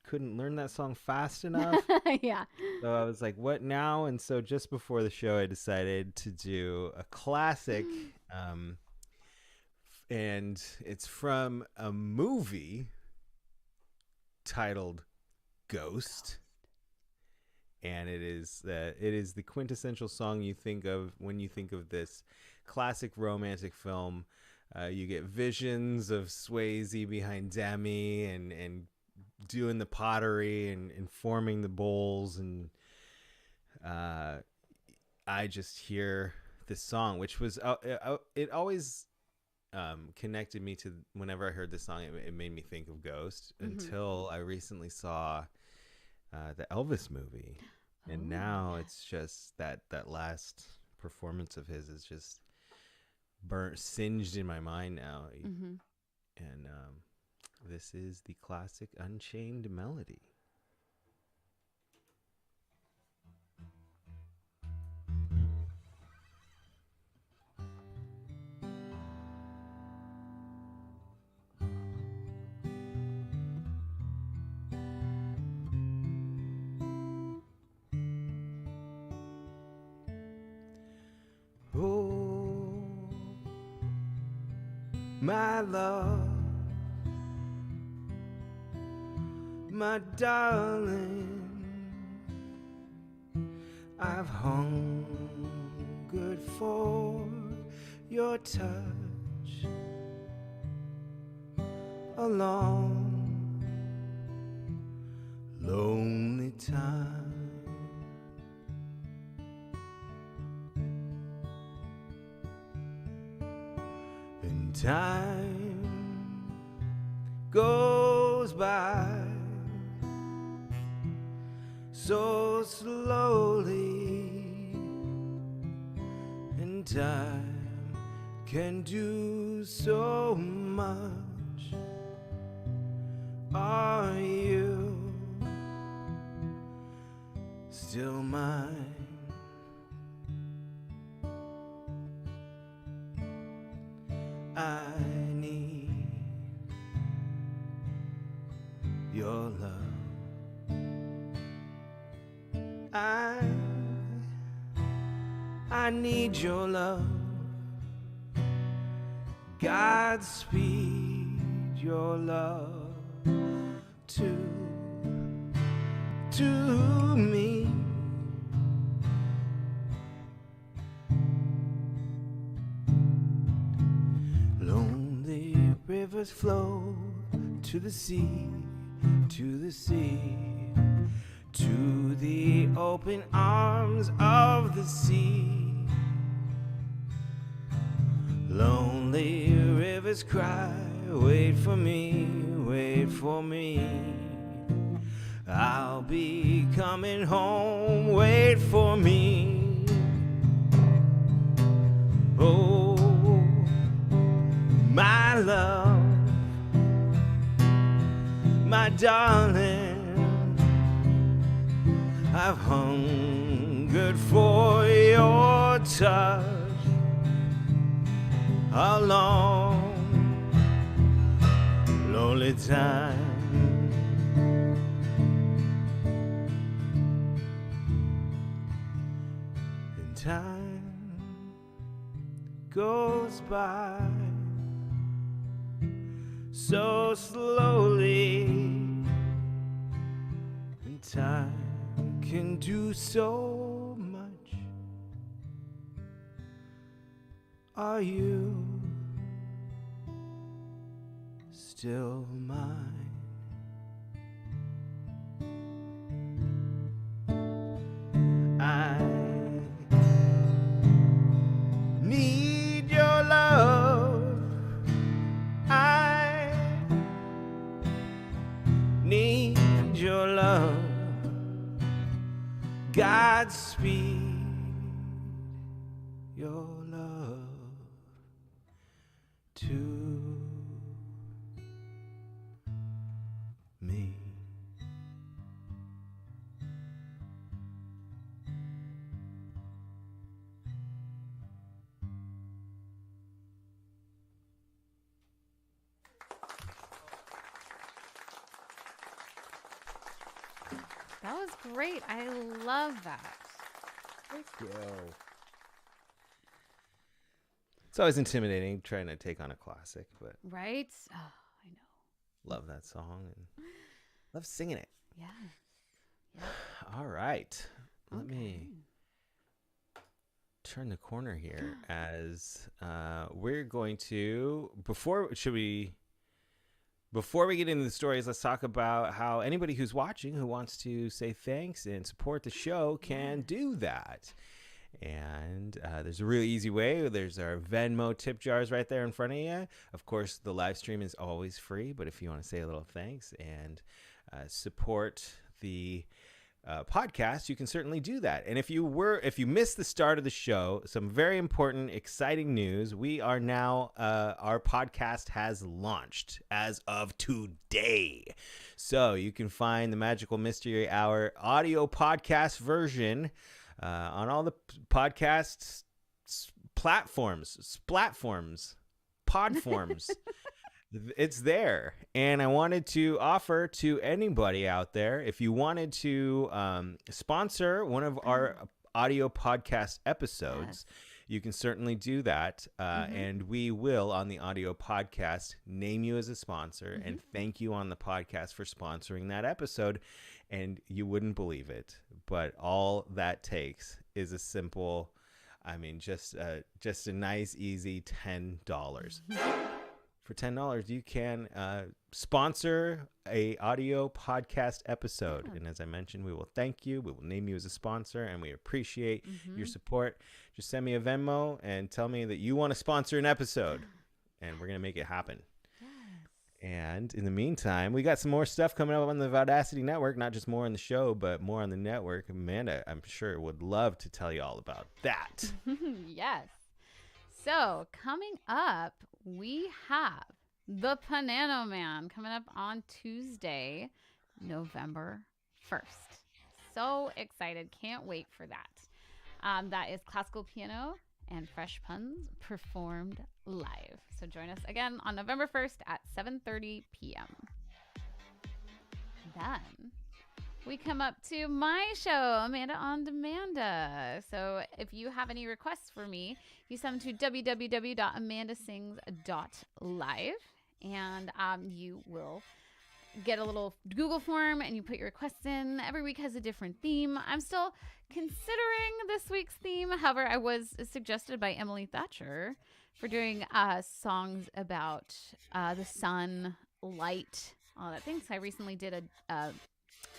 couldn't learn that song fast enough. Yeah. So I was like, "What now?" And so just before the show, I decided to do a classic, and it's from a movie titled Ghost. And it is the quintessential song you think of when you think of this classic romantic film. You get visions of Swayze behind Demi and doing the pottery and forming the bowls. And I just hear this song, which was it always connected me to whenever I heard this song. It made me think of Ghost until I recently saw the Elvis movie, and now it's just that last performance of his is just singed in my mind now. And this is the classic Unchained Melody. Oh, my love, my darling, I've hungered for your touch a long, lonely time. And time goes by so slowly, and time can do so much. Are you still mine? I need your love. I need your love. Godspeed your love to me. Lonely rivers flow to the sea, to the sea, to the open arms of the sea. Lonely rivers cry, wait for me, wait for me. I'll be coming home, wait for me. Oh, my love, my darling, I've hungered for your touch a long, lonely time. And time goes by so slowly, and time can do so much. Are you still mine? I Godspeed, your love to me. That was great. I love that. Thank you. It's always intimidating trying to take on a classic, but Right? Oh, I know. love that song and love singing it. Yeah. All right. Let Okay. me turn the corner here as we're going to before we get into the stories, let's talk about how anybody who's watching who wants to say thanks and support the show can do that. And there's a really easy way. There's our Venmo tip jars right there in front of you. Of course, the live stream is always free, but if you want to say a little thanks and support the podcast, you can certainly do that. And if you missed the start of the show, some very important, exciting news. We are now, our podcast has launched as of today. So you can find the Magical Mystery Hour audio podcast version on all the podcast platforms, podforms. It's there. And I wanted to offer to anybody out there, if you wanted to sponsor one of our audio podcast episodes, you can certainly do that. And we will, on the audio podcast, name you as a sponsor and thank you on the podcast for sponsoring that episode. And you wouldn't believe it, but all that takes is a simple, just a nice, easy $10. For $10, you can sponsor a audio podcast episode. And as I mentioned, we will thank you. We will name you as a sponsor, and we appreciate your support. Just send me a Venmo and tell me that you want to sponsor an episode, and we're going to make it happen. And in the meantime, we got some more stuff coming up on the Vaudacity network, not just more on the show, but more on the network. Amanda, I'm sure, would love to tell you all about that. Yes. So coming up, we have the Banana Man coming up on Tuesday, November 1st. So excited. Can't wait for that. That is classical piano and fresh puns performed live. So join us again on November 1st at 7:30 p.m. Then we come up to my show, Amanda on Demanda. So if you have any requests for me, you send them to www.amandasings.live, and you will get a little Google form and you put your requests in. Every week has a different theme. I'm still considering this week's theme. However, I was suggested by Emily Thatcher for doing songs about the sun, light, all that thing. So I recently did a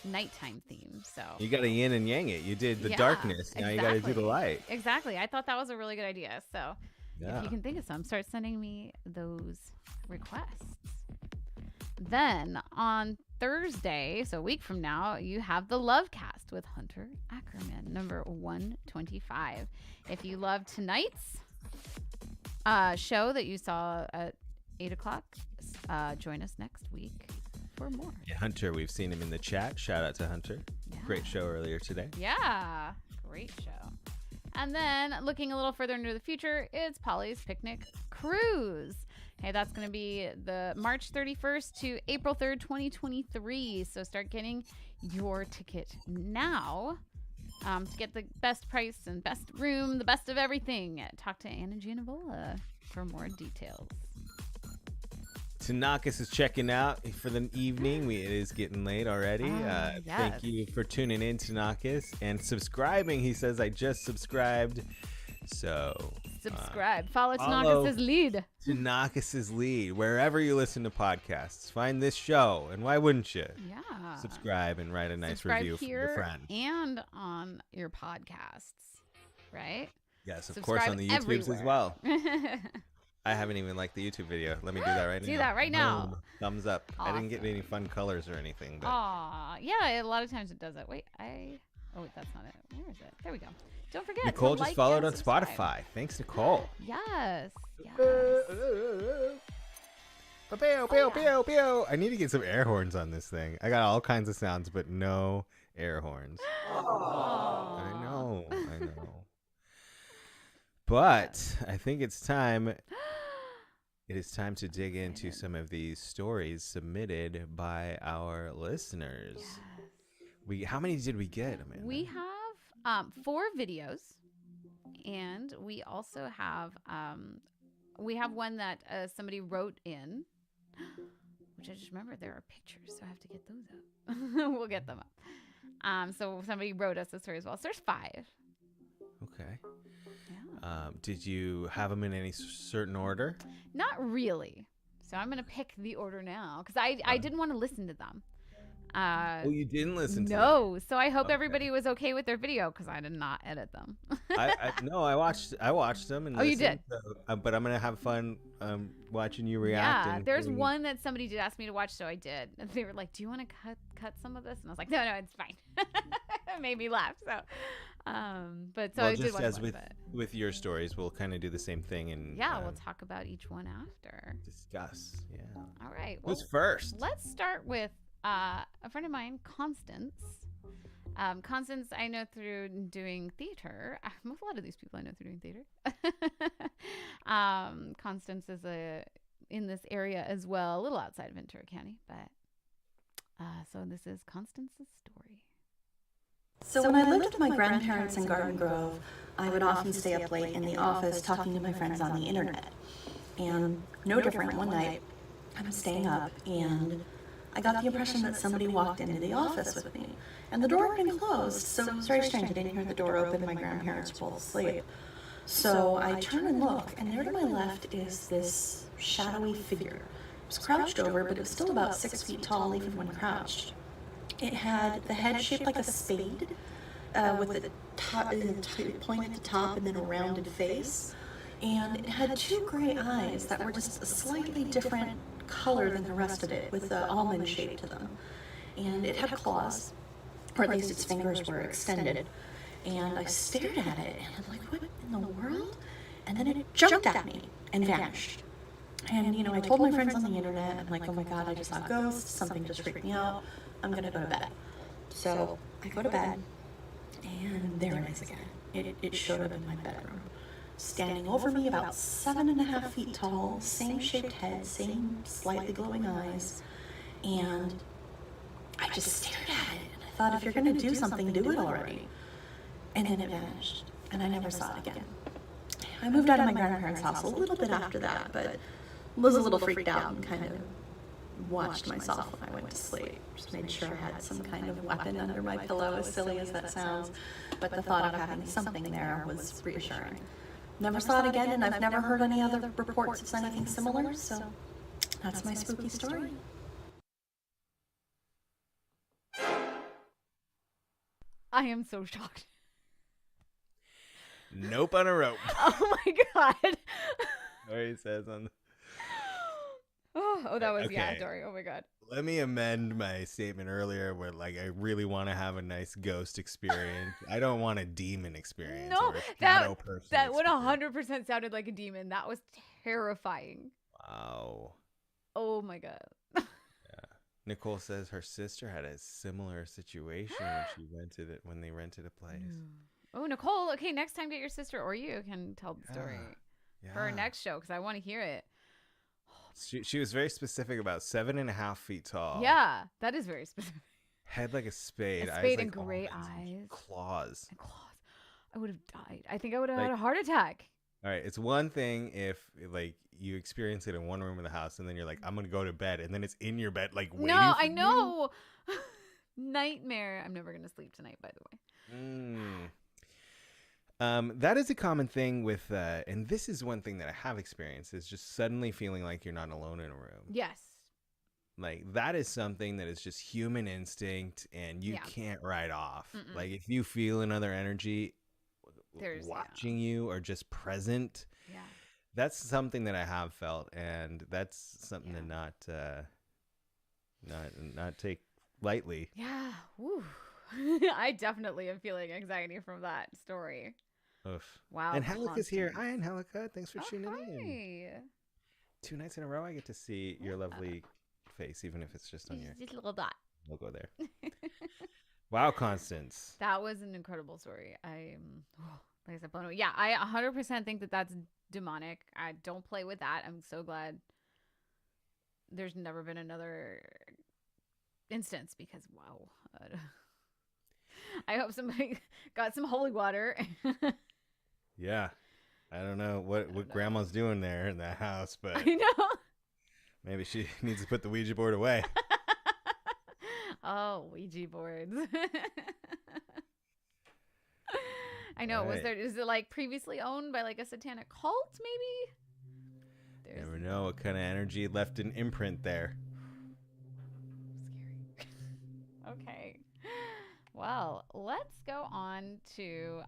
nighttime theme. So you got to yin and yang it. You did the darkness. Now you got to do the light. Exactly. I thought that was a really good idea. So Yeah. if you can think of some, start sending me those requests. Then on Thursday, so a week from now, you have the Love Cast with Hunter Ackerman, number 125. If you love tonight's show that you saw at 8 o'clock, join us next week for more. Yeah, Hunter, we've seen him in the chat. Shout out to Hunter. Yeah. Great show earlier today. Yeah, great show. And then looking a little further into the future, it's Polly's Picnic Cruise. Okay, that's going to be the March 31st to April 3rd, 2023. So start getting your ticket now to get the best price and best room, the best of everything. Talk to Anna Gianavola for more details. Tanakis is checking out for the evening. It is getting late already. Yes. Thank you for tuning in, Tanakis, and subscribing. He says, I just subscribed. So Subscribe. Follow Tanakis' lead. Tanakis' lead. Wherever you listen to podcasts, find this show. And why wouldn't you? Yeah. Subscribe and write a nice Subscribe review for here your friend. and on your podcasts, right? Yes, of Subscribe course, on the YouTubes everywhere. as well. I haven't even liked the YouTube video. Let me do that right now. Do that right now. Boom. Thumbs up. I didn't get Awesome. any fun colors or anything. But Aw, yeah, a lot of times it does it. Wait, Oh, that's not it. Where is it? There we go. Don't forget. Nicole to just like followed and on subscribe. Spotify. Thanks, Nicole. Yes. Pew, pew, pew, pew. I need to get some air horns on this thing. I got all kinds of sounds, but no air horns. I know. But I think it's time. It is time to dig into some of these stories submitted by our listeners. Yes. How many did we get, Amanda? We have 4 videos, and we also have one that somebody wrote in, which I just remembered there are pictures, so I have to get those up. We'll get them up. So somebody wrote us a story as well. So there's 5. Okay. Yeah. Did you have them in any certain order? Not really. So I'm going to pick the order now because I didn't want to listen to them. You didn't listen to them? No. So I hope everybody was okay with their video because I did not edit them. No, I watched them and you listened, did. so, but I'm gonna have fun watching you react. Yeah, there's one that somebody did ask me to watch, so I did. And they were like, "Do you want to cut some of this?" And I was like, "No, it's fine." It made me laugh. So, but so well, I did just watch as one, with your stories, we'll kind of do the same thing and we'll talk about each one after. Discuss. Yeah. All right. Well, who's first? Let's start with a friend of mine, Constance. Constance, I know through doing theater. A lot of these people I know through doing theater. Constance is in this area as well, a little outside of Ventura County, but so this is Constance's story. So when I lived with my grandparents in Garden Grove, I would often stay up late in the office talking to my friends on the internet. And no different, one night I was staying up and I got the impression that somebody walked into the office with me. And the door had been closed, so it was very strange. I didn't hear the door open. My grandparents were both asleep. So I turn and look, and there to my left is this shadowy figure. It was crouched over, but it was still about 6 feet tall, even when crouched. It had the head shaped like a spade, with a point at the top and then a rounded face. And it had 2 gray eyes that were just a slightly different color than the rest of it, with an almond shape to them. And it had claws, or at least its fingers were extended. And I stared at it, and I'm like, what in the world? And then it jumped at me and vanished. And, I told my friends on the internet, I'm like, oh my God, I just saw ghosts, something just freaked me out, I'm gonna go to bed. So I go to bed, and there it is again. It showed up in my bedroom, standing over me, about 7.5 feet tall, same shaped head, same slightly glowing eyes, and I just stared at it, and I thought, if you're gonna do something, do it already. And then it vanished, and I never saw it again. I moved out of my grandparents' house a little bit after that, but was a little freaked out and kind of watched myself when I went to sleep. Just made sure I had some kind of weapon under my pillow, as silly as that sounds. But the thought of having something there was reassuring. Never saw it again, and I've never heard any other reports of anything similar, so that's my spooky story. I am so shocked. Nope on a rope. Oh my God. Or he says on the... Oh, that was, okay. Dory. Oh my God. Let me amend my statement earlier where, I really want to have a nice ghost experience. I don't want a demon experience. No, or a shadow person that would experience. 100% sounded like a demon. That was terrifying. Wow. Oh my God. Yeah. Nicole says her sister had a similar situation when they rented a place. Oh, Nicole. Okay, next time get your sister or you can tell the story for our next show because I want to hear it. She was very specific about 7.5 feet tall. Yeah, that is very specific. Head like a spade. A spade eyes and gray eyes. Claws. And claws. I would have died. I think I would have had a heart attack. All right, it's one thing if you experience it in one room of the house and then you're like, I'm gonna go to bed, and then it's in your bed waiting. No, I know. Nightmare. I'm never gonna sleep tonight, by the way. That is a common thing with, and this is one thing that I have experienced, is just suddenly feeling like you're not alone in a room. Yes. That is something that is just human instinct, and you can't write off. Mm-mm. If you feel another energy watching you or just present, that's something that I have felt, and that's something to not take lightly. Yeah. Woo. I definitely am feeling anxiety from that story. Oof. Wow. And Halika's here. Hi, Angelica. Thanks for tuning in. Hi. 2 nights in a row, I get to see your lovely face, even if it's just on your Just a little dot. We'll go there. Wow, Constance. That was an incredible story. Like I said, blown away. Yeah, I 100% think that that's demonic. I don't play with that. I'm so glad there's never been another instance because, wow. I hope somebody got some holy water. Yeah. I don't know what grandma's doing there in that house, but I know. Maybe she needs to put the Ouija board away. Oh, Ouija boards. I know. Right. Is it like previously owned by like a satanic cult, maybe? Never know what kind of energy left an imprint there. Scary. Okay. Well, let's go on to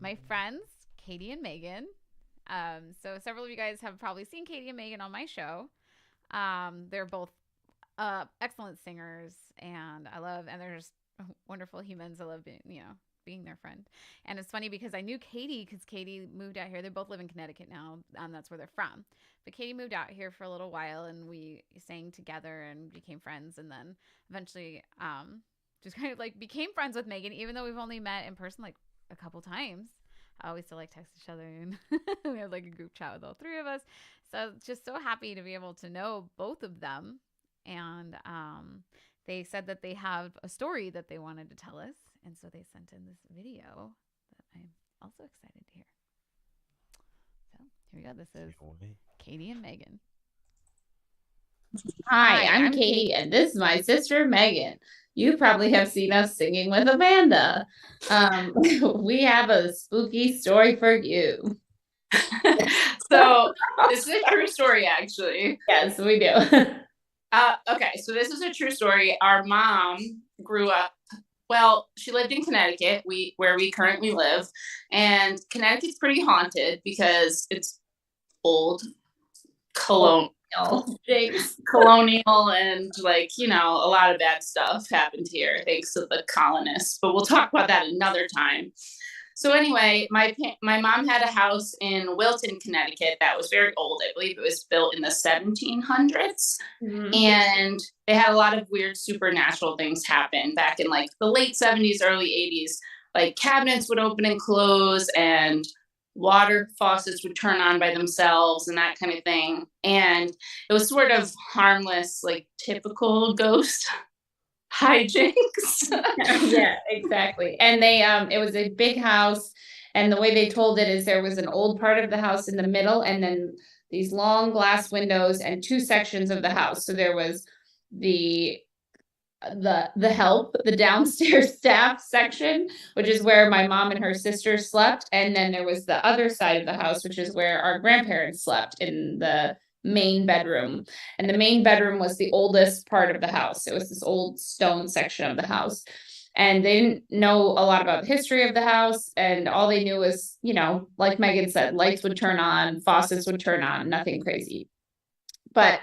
my friends, Katie and Megan. So several of you guys have probably seen Katie and Megan on my show. They're both excellent singers, and they're just wonderful humans. I love being their friend. And it's funny because I knew Katie because Katie moved out here. They both live in Connecticut now. That's where they're from. But Katie moved out here for a little while, and we sang together and became friends. And then eventually just kind of like became friends with Megan, even though we've only met in person like a couple times. We still like text each other, and we have like a group chat with all three of us. So just so happy to be able to know both of them. And they said that they have a story that they wanted to tell us. And so they sent in this video that I'm also excited to hear. So here we go. This is Katie and Megan. Hi, I'm Katie, and this is my sister, Megan. You probably have seen us singing with Amanda. We have a spooky story for you. So this is a true story, actually. Yes, we do. Okay, so this is a true story. Our mom grew up, well, she lived in Connecticut, where we currently live, and Connecticut's pretty haunted because it's old, colonial, and like, a lot of bad stuff happened here thanks to the colonists, but we'll talk about that another time. So anyway, my mom had a house in Wilton, Connecticut that was very old. I believe it was built in the 1700s. Mm-hmm. And they had a lot of weird supernatural things happen back in like the late 70s, early 80s. Like cabinets would open and close, and water faucets would turn on by themselves and that kind of thing. And it was sort of harmless, like typical ghost hijinks. Yeah, exactly. And they it was a big house, and the way they told it is there was an old part of the house in the middle, and then these long glass windows and two sections of the house. So there was the downstairs staff section, which is where my mom and her sister slept, and then there was the other side of the house, which is where our grandparents slept, in the main bedroom. And the main bedroom was the oldest part of the house. It was this old stone section of the house, and they didn't know a lot about the history of the house, and all they knew was, like Megan said, lights would turn on, faucets would turn on, nothing crazy. But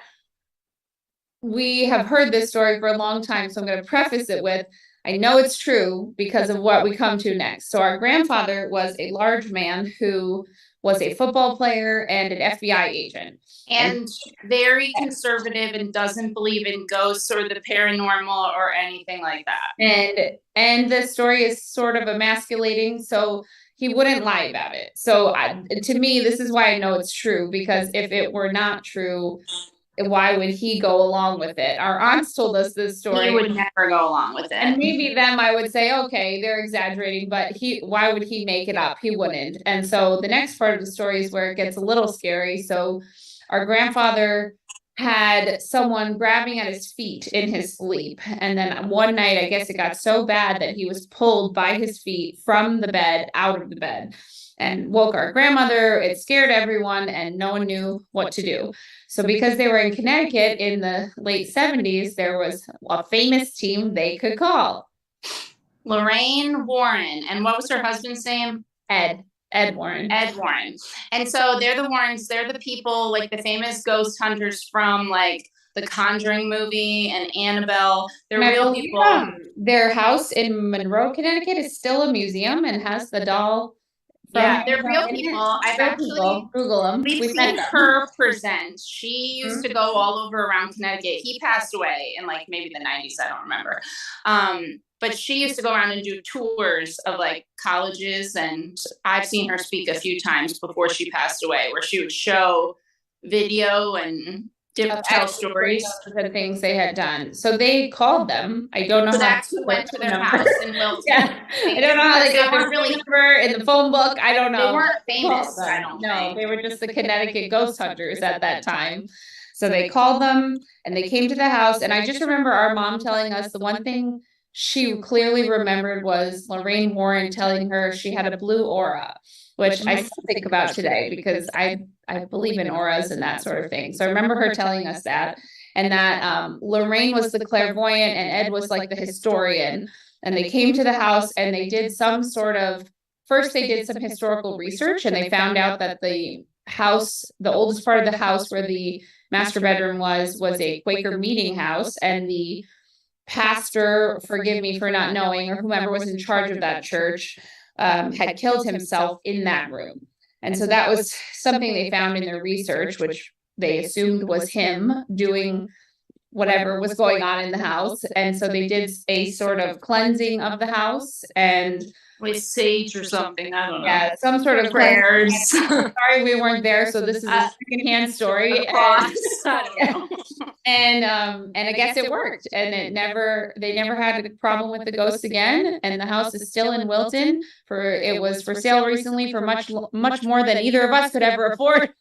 we have heard this story for a long time, so I'm going to preface it with, I know it's true because of what we come to next. So our grandfather was a large man who was a football player and an FBI agent. And very conservative and doesn't believe in ghosts or the paranormal or anything like that. And the story is sort of emasculating, so he wouldn't lie about it. So to me, this is why I know it's true, because if it were not true, why would he go along with it? Our aunts told us this story. He would never go along with it. And maybe them, I would say, okay, they're exaggerating, but why would he make it up? He wouldn't. And so the next part of the story is where it gets a little scary. So our grandfather had someone grabbing at his feet in his sleep. And then one night, I guess it got so bad that he was pulled by his feet from the bed, out of the bed, and woke our grandmother. It scared everyone, and no one knew what to do. So because they were in Connecticut in the late 70s, there was a famous team they could call. Lorraine Warren. And what was her husband's name? Ed Warren. Ed Warren. And so they're the Warrens. They're the people, like the famous ghost hunters from like the Conjuring movie and Annabelle. They're And I real believe, people. their house in Monroe, Connecticut is still a museum and has the doll. Yeah, they're Annabelle real in it. people. I've Real actually people. Google them. we've met seen them. her present. She used to go all over around Connecticut. He passed away in like maybe the 90s. I don't remember. But she used to go around and do tours of like colleges, and I've seen her speak a few times before she passed away, where she would show video and tell stories. The things they had done. So they called them. I don't know So how that's who went to their number. house in Wilton. Yeah. I don't know how they got their really number in the phone book. I don't know. They weren't famous, Called them. I don't No, think. they were just the Connecticut ghost hunters at that time. So they called them and they came to the house. And I just remember our mom telling us the one thing she clearly remembered was Lorraine Warren telling her she had a blue aura, which I still think about today because I believe in auras and that sort of thing. So I remember her telling us that. And that Lorraine was the clairvoyant and Ed was like the historian. And they came to the house and they did some sort of, first they did some historical research and they found out that the house, the oldest part of the house where the master bedroom was a Quaker meeting house, and the pastor, forgive me for not knowing, or whomever was in charge of that church, had killed himself in that room. And so that was something they found in their research, which they assumed was him doing whatever was going on in the house. And so they did a sort of cleansing of the house and With sage or something, I don't know. yeah, some sort of Prayers. Sorry, we weren't there, so this is a secondhand story. And I guess it worked, and they never had a problem with the ghosts again. And the house is still in Wilton. It was for sale recently for much more than either of us could ever afford.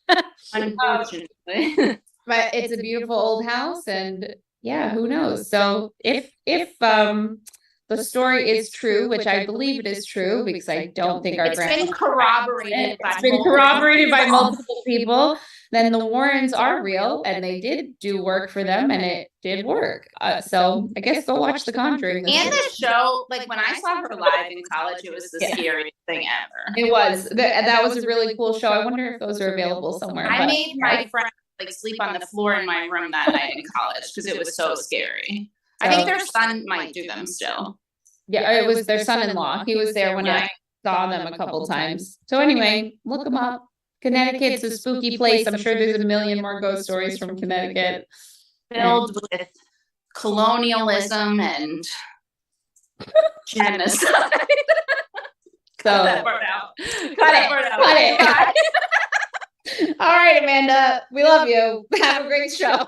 Unfortunately. But it's a beautiful old house, and yeah, who knows? So if the story is true, which I believe it is true because I don't think our It's been corroborated by multiple people. Then the Warrens are real, and they did do work for them, and it did work. So I guess go watch The Conjuring. And the show, like when I saw her live in college, it was the scariest thing ever. It was. That was a really cool show. I wonder if those are available somewhere. I made my friend like sleep on the floor in my room that night in college because it was so scary. I think their son might do them still. Yeah, it was their son-in-law. He was there when I saw them a couple times. So anyway, look them up. Connecticut's a spooky place. I'm sure there's a million more ghost stories from Connecticut. Filled with colonialism and genocide. Cut that part out. Cut it. All right, Amanda. We love you. Have a great show.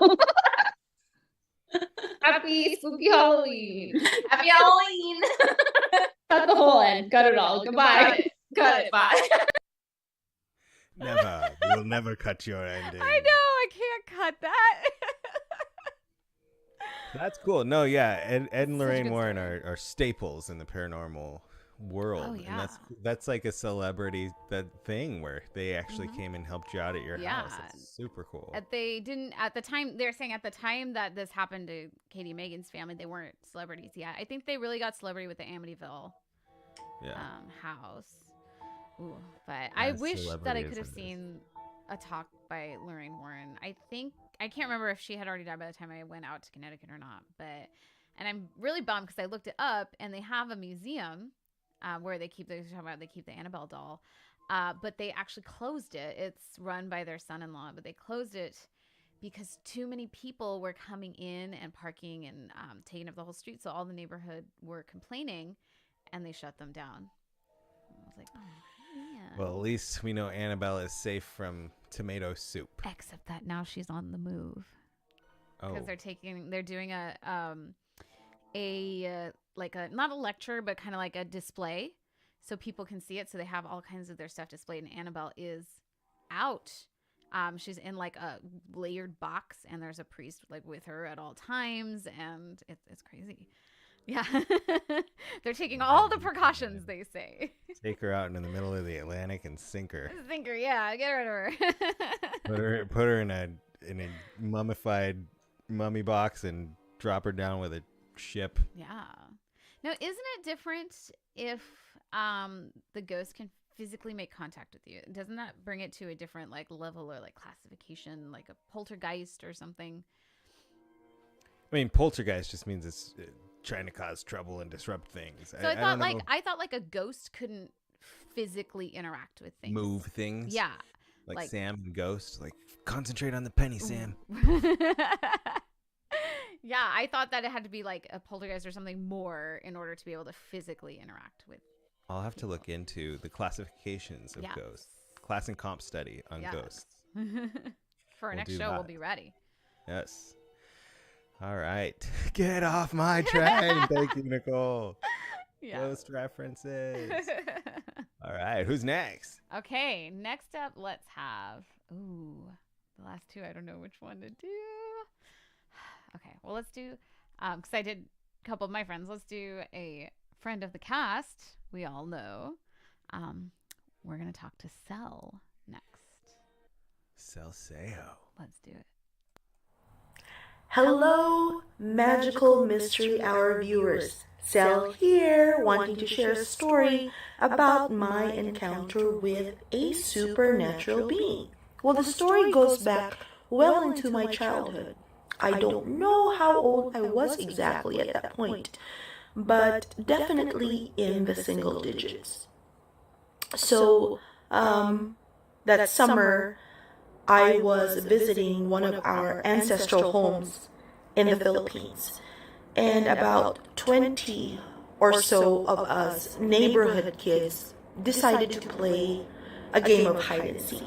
Happy spooky Halloween. Happy Halloween. Cut the whole end. Cut it all. Goodbye. Cut it. Bye. Never. We'll never cut your ending. I know. I can't cut that. That's cool. No, yeah. Ed and Lorraine good Warren story. are staples in the paranormal world. Oh, yeah. And that's like a celebrity thing where they actually came and helped you out at your house. That's super cool. They didn't at the time. They're saying at the time that this happened to Katie and Megan's family, they weren't celebrities yet. I think they really got celebrity with the Amityville house. Ooh, but I wish that I could have seen a talk by Lorraine Warren. I can't remember if she had already died by the time I went out to Connecticut or not. And I'm really bummed because I looked it up and they have a museum where they keep the Annabelle doll, but they actually closed it. It's run by their son-in-law, but they closed it because too many people were coming in and parking and taking up the whole street. So all the neighborhood were complaining, and they shut them down. I was like, oh man. Well, at least we know Annabelle is safe from tomato soup. Except that now she's on the move. Because they're doing not a lecture, but kind of like a display so people can see it. So they have all kinds of their stuff displayed, and Annabelle is out. She's in like a layered box, and there's a priest like with her at all times, and it's crazy. Yeah. They're taking all the precautions, they say. Take her out in the middle of the Atlantic and sink her. Sink her, yeah. Get rid of her. Put her in a mummified mummy box and drop her down with a ship. Yeah. Now, isn't it different if the ghost can physically make contact with you? Doesn't that bring it to a different like level or like classification, like a poltergeist or something? I mean, poltergeist just means it's trying to cause trouble and disrupt things. So I don't thought know. I thought like a ghost couldn't physically interact with things. Move things. Yeah. Like Sam and Ghost. Like, concentrate on the penny, Sam. Yeah, I thought that it had to be like a poltergeist or something more in order to be able to physically interact with. I'll have to look into the classifications of ghosts. Class and comp study on ghosts. For our next show, we'll be ready. Yes. All right. Get off my train. Thank you, Nicole. Yeah. Ghost references. All right. Who's next? Okay. Next up, let's have. Ooh, the last two. I don't know which one to do. Okay. Well, let's do. Because I did a couple of my friends. Let's do a friend of the cast. We all know. We're gonna talk to Cell next. Salseo. Let's do it. Hello, Magical Mystery Hour viewers. Sel here, wanting to share a story about my encounter with a supernatural being. Well, the story goes back well into my childhood. I don't know how old I was exactly at that point, but definitely in the single digits. So, that summer, I was visiting one of our ancestral homes in the Philippines, and about 20 or so of us neighborhood kids decided to play a game of hide and seek.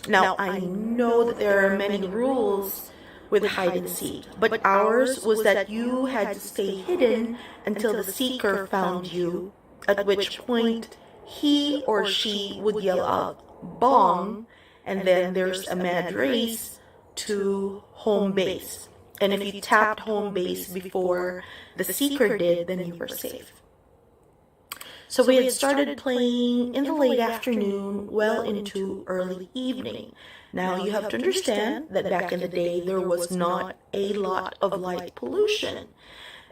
Now, I know that there are many rules with hide and seek, but ours was that you had to stay hidden until the seeker found you, at which point he or she would yell out, "Bong," and then there's a mad race to home base. And if you tapped home base before the seeker did, then you were safe. So we had started playing in the late afternoon, well into early evening. Now you have to understand that back in the day there was not a lot of light pollution.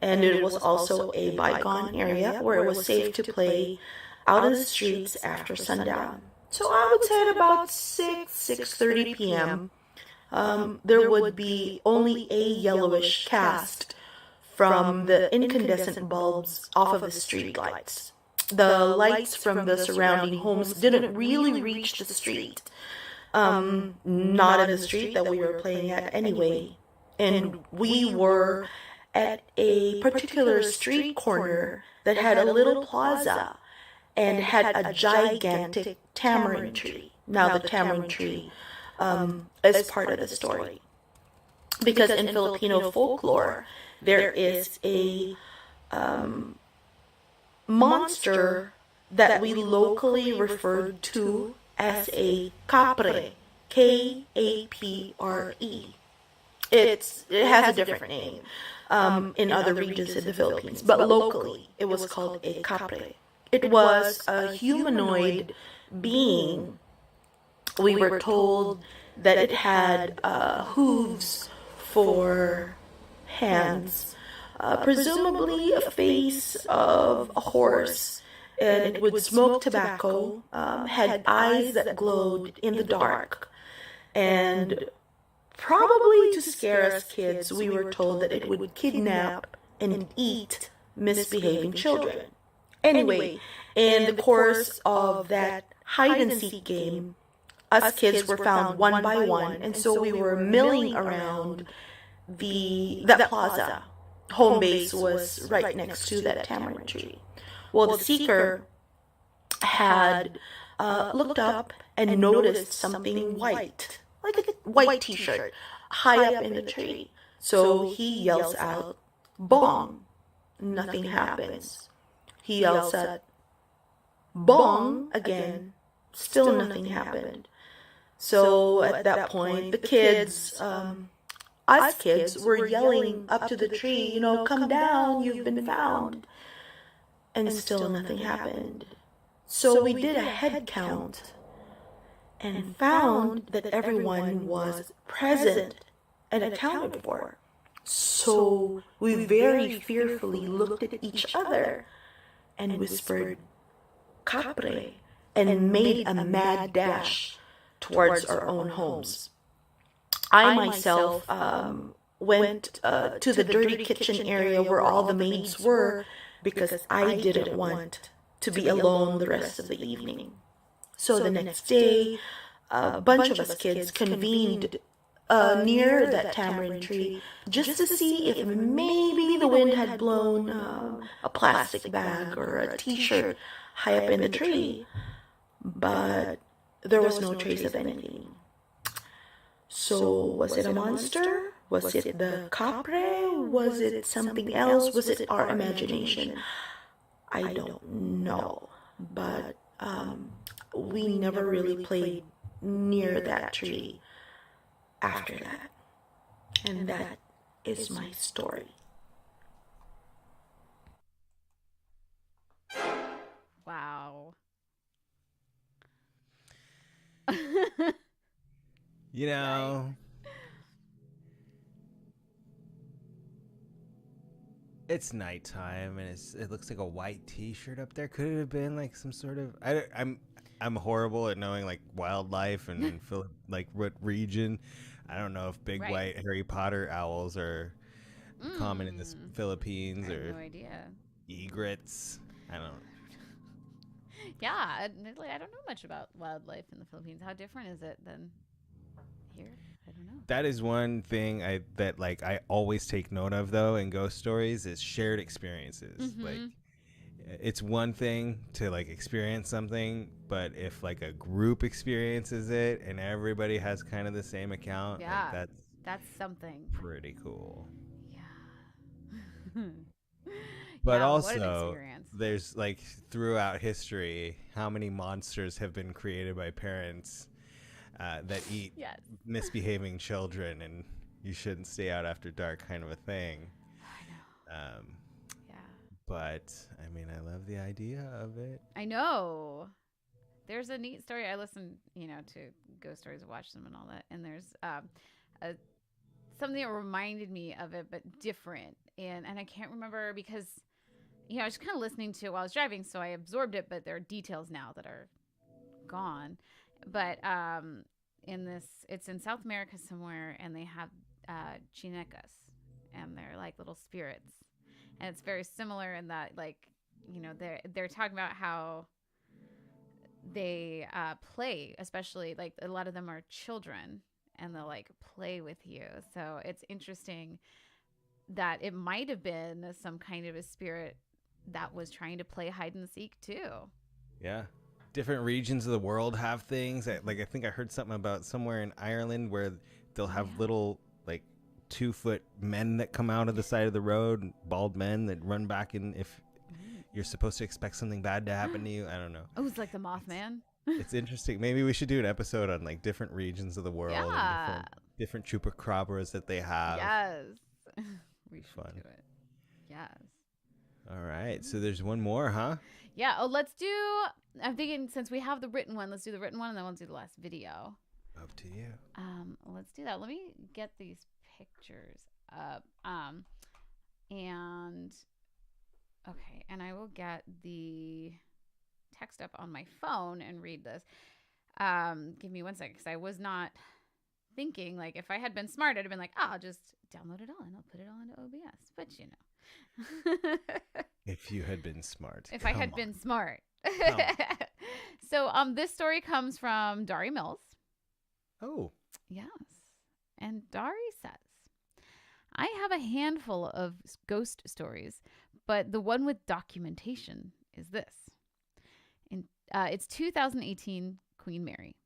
And it was also a bygone area where it was safe to play out in the streets after sundown. So I would say at about 6:30 p.m., there would be only a yellowish cast from the incandescent bulbs off of the street lights. The lights from the surrounding homes didn't really reach the street. Not in the street that we were playing at anyway. And we were at a particular street corner that had a little plaza and had a gigantic tamarind tree. Now the tamarind tree is part of the story. Because in Filipino folklore, there is a monster that we locally referred to as a capre, K-A-P-R-E. It has a different name in other regions in the Philippines, but locally it was called a capre. It was a humanoid being. We were told that it had hooves for hands, presumably a face of a horse, and it would smoke tobacco, had eyes that glowed in the dark, and probably to scare us kids, we were told that it would kidnap and eat misbehaving children. Anyway, in the course of that hide and seek game, us kids were found one by one, and so we were milling around that plaza. Home base was right next to that tamarind tree. Well, the seeker had looked up and noticed something white, like a white t-shirt, high up in the tree. So he yells out, "Bong." Nothing happens. He yells out, "Bong," again. Still nothing happened. So at that point, the kids, us kids, were yelling up to the tree, "Come down, you've been found." And still nothing happened. So we did a head count and found that everyone was present and accounted for. So we very fearfully looked at each other and whispered, "Capre," and made a mad dash towards our own homes. I myself went to the dirty kitchen area where all the maids were because I didn't want to be alone the rest of the evening. So the next day, a bunch of us kids convened near that tamarind tree just to see if maybe the wind had blown a plastic bag or a t-shirt high up in the tree. But there was no trace of anything. So was it a monster? Was it the capre? Was it something else? Was it our imagination? I don't know. But we never really played near that tree after that. And that is my story. Wow. You know, it's nighttime and it looks like a white T-shirt up there. Could it have been like some sort of? I'm horrible at knowing like wildlife and like what region. I don't know if big white Harry Potter owls are common in the Philippines I or have no idea. egrets. I don't. Yeah, admittedly, I don't know much about wildlife in the Philippines. How different is it than here? I don't know. That is one thing I always take note of though in ghost stories is shared experiences. Mm-hmm. Like it's one thing to like experience something, but if like a group experiences it and everybody has kind of the same account, Yeah, like that's something pretty cool. Yeah. But yeah, also, what an experience. There's like throughout history, how many monsters have been created by parents that eat misbehaving children, and you shouldn't stay out after dark, kind of a thing. I know. Yeah. But I mean, I love the idea of it. I know. There's a neat story. I listen, to ghost stories, watch them and all that. And there's something that reminded me of it, but different. And I can't remember because, I was kind of listening to it while I was driving, so I absorbed it. But there are details now that are gone. But it's in South America somewhere, and they have chinecas, and they're like little spirits, and it's very similar in that, like, they're talking about how they play, especially like a lot of them are children, and they'll like play with you. So it's interesting that it might have been some kind of a spirit that was trying to play hide and seek too. Yeah. Different regions of the world have things. I think I heard something about somewhere in Ireland where they'll have little like 2-foot men that come out of the side of the road, bald men that run back in if you're supposed to expect something bad to happen to you. I don't know. Oh, it's like the Mothman. It's interesting. Maybe we should do an episode on like different regions of the world and different chupacabras that they have. Yes. We should do it. Yes. All right. So there's one more, huh? Yeah. Oh, I'm thinking since we have the written one, let's do the written one and then we'll do the last video. Up to you. Let's do that. Let me get these pictures up. And okay, and I will get the text up on my phone and read this. Give me 1 second, because I was not thinking, like, if I had been smart, I'd have been like, I'll just download it all and I'll put it all into OBS. But if you had been smart. If I had been smart. So this story comes from Dari Mills. Oh. Yes. And Dari says, I have a handful of ghost stories, but the one with documentation is this. It's 2018 Queen Mary.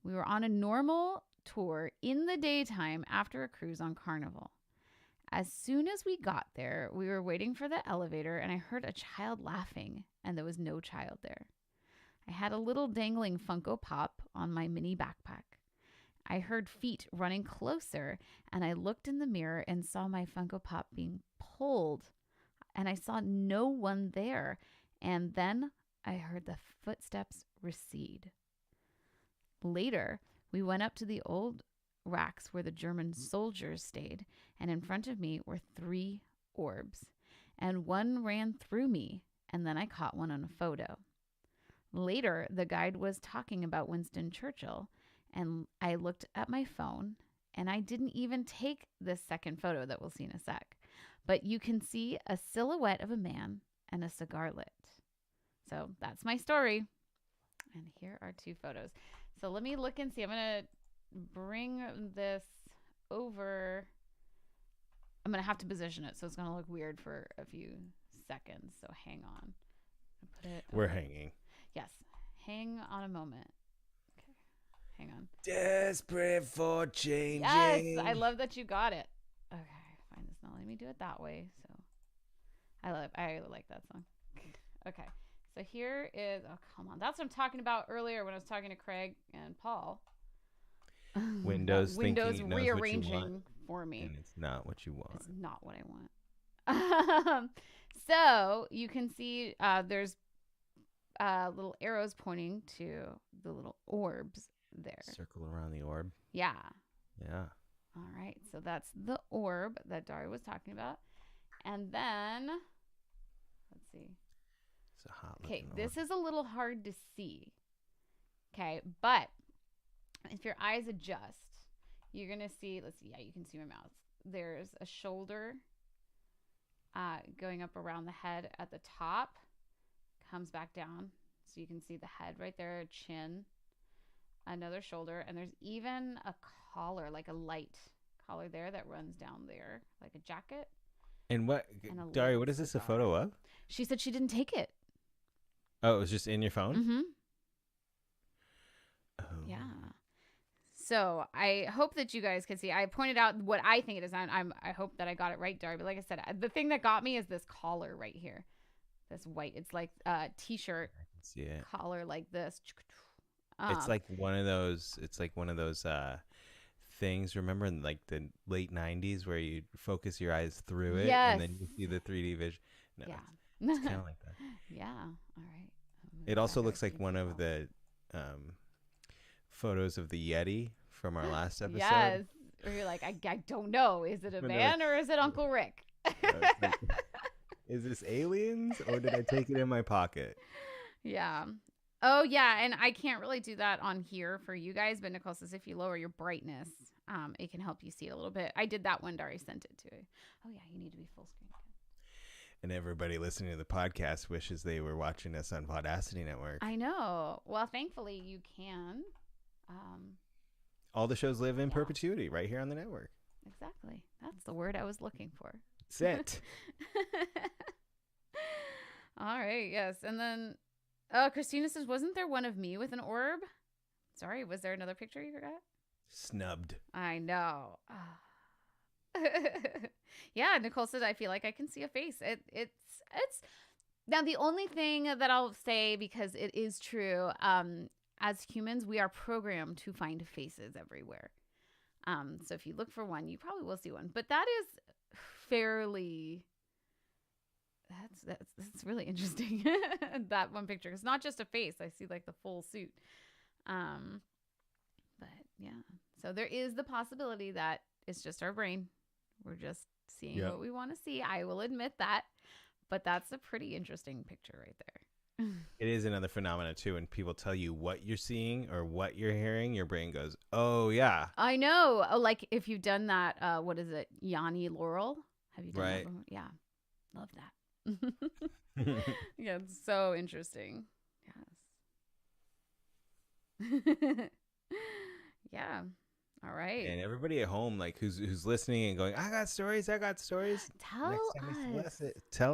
We were on a normal tour in the daytime after a cruise on Carnival. As soon as we got there, we were waiting for the elevator and I heard a child laughing and there was no child there. I had a little dangling Funko Pop on my mini backpack. I heard feet running closer and I looked in the mirror and saw my Funko Pop being pulled and I saw no one there. And then I heard the footsteps recede. Later, we went up to the old racks where the German soldiers stayed, and in front of me were 3 orbs, and one ran through me, and then I caught one on a photo. Later, the guide was talking about Winston Churchill, and I looked at my phone, And I didn't even take this second photo that we'll see in a sec. But you can see a silhouette of a man and a cigar lit. So that's my story. And here are 2 photos. So let me look and see. I'm going to bring this over. I'm going to have to position it, so it's going to look weird for a few seconds. So hang on. We're hanging. Yes. Hang on a moment. Okay. Hang on. Desperate for changing. Yes. I love that you got it. Okay. Fine. It's not letting me do it that way. So I like that song. Okay. So here is, oh, come on. That's what I'm talking about earlier when I was talking to Craig and Paul. Windows rearranging for me. And it's not what you want. It's not what I want. So you can see there's little arrows pointing to the little orbs there. Circle around the orb. Yeah. Yeah. All right. So that's the orb that Daria was talking about. And then, let's see. It's a hot Okay, looking this orb. is a little hard to see. Okay, but if your eyes adjust, you're going to see, let's see, yeah, you can see my mouth. There's a shoulder going up around the head at the top, comes back down. So you can see the head right there, chin, another shoulder, and there's even a collar, like a light collar there that runs down there, like a jacket. And what, And Daria, what is this a photo of? She said she didn't take it. Oh, it was just in your phone? Mm-hmm. Oh. Yeah. So I hope that you guys can see. I pointed out what I think it is. I hope that I got it right, Daria. But like I said, the thing that got me is this collar right here. This white. It's like a t-shirt I can see it. collar like this. It's like one of those. It's like one of those things. Remember in like the late '90s where you focus your eyes through it, Yes. and then you see the 3D vision. No, Yeah. it's kind of like that. Yeah. All right. It also looks like one of the photos of the Yeti from our last episode. Yes. Or you're like, I don't know. Is it a man or is it Uncle Rick? It's like, is this aliens or did I take it in my pocket? Yeah. Oh, yeah. And I can't really do that on here for you guys. But Nicole says if you lower your brightness, it can help you see it a little bit. I did that when Dari sent it to her. Oh, yeah. You need to be full screen. And everybody listening to the podcast wishes they were watching us on Vaudacity Network. I know. Well, thankfully, you can. All the shows live in perpetuity right here on the network. Exactly. That's the word I was looking for. Sit. All right. Yes. And then Christina says, wasn't there one of me with an orb? Sorry. Was there another picture you forgot? Snubbed. I know. Yeah. Nicole says, I feel like I can see a face. It's now the only thing that I'll say, because it is true, as humans, we are programmed to find faces everywhere. So if you look for one, you probably will see one. But that is fairly, that's really interesting. That one picture. It's not just a face. I see like the full suit. But yeah. So there is the possibility that it's just our brain. We're just seeing what we want to see. I will admit that. But that's a pretty interesting picture right there. It is another phenomenon too. When people tell you what you're seeing or what you're hearing, your brain goes, "Oh yeah." I know. Oh, like if you've done that, what is it, Yanni Laurel? Have you done that before? Yeah, love that. Yeah, it's so interesting. Yes. Yeah. All right. And everybody at home, like who's listening and going, "I got stories. Tell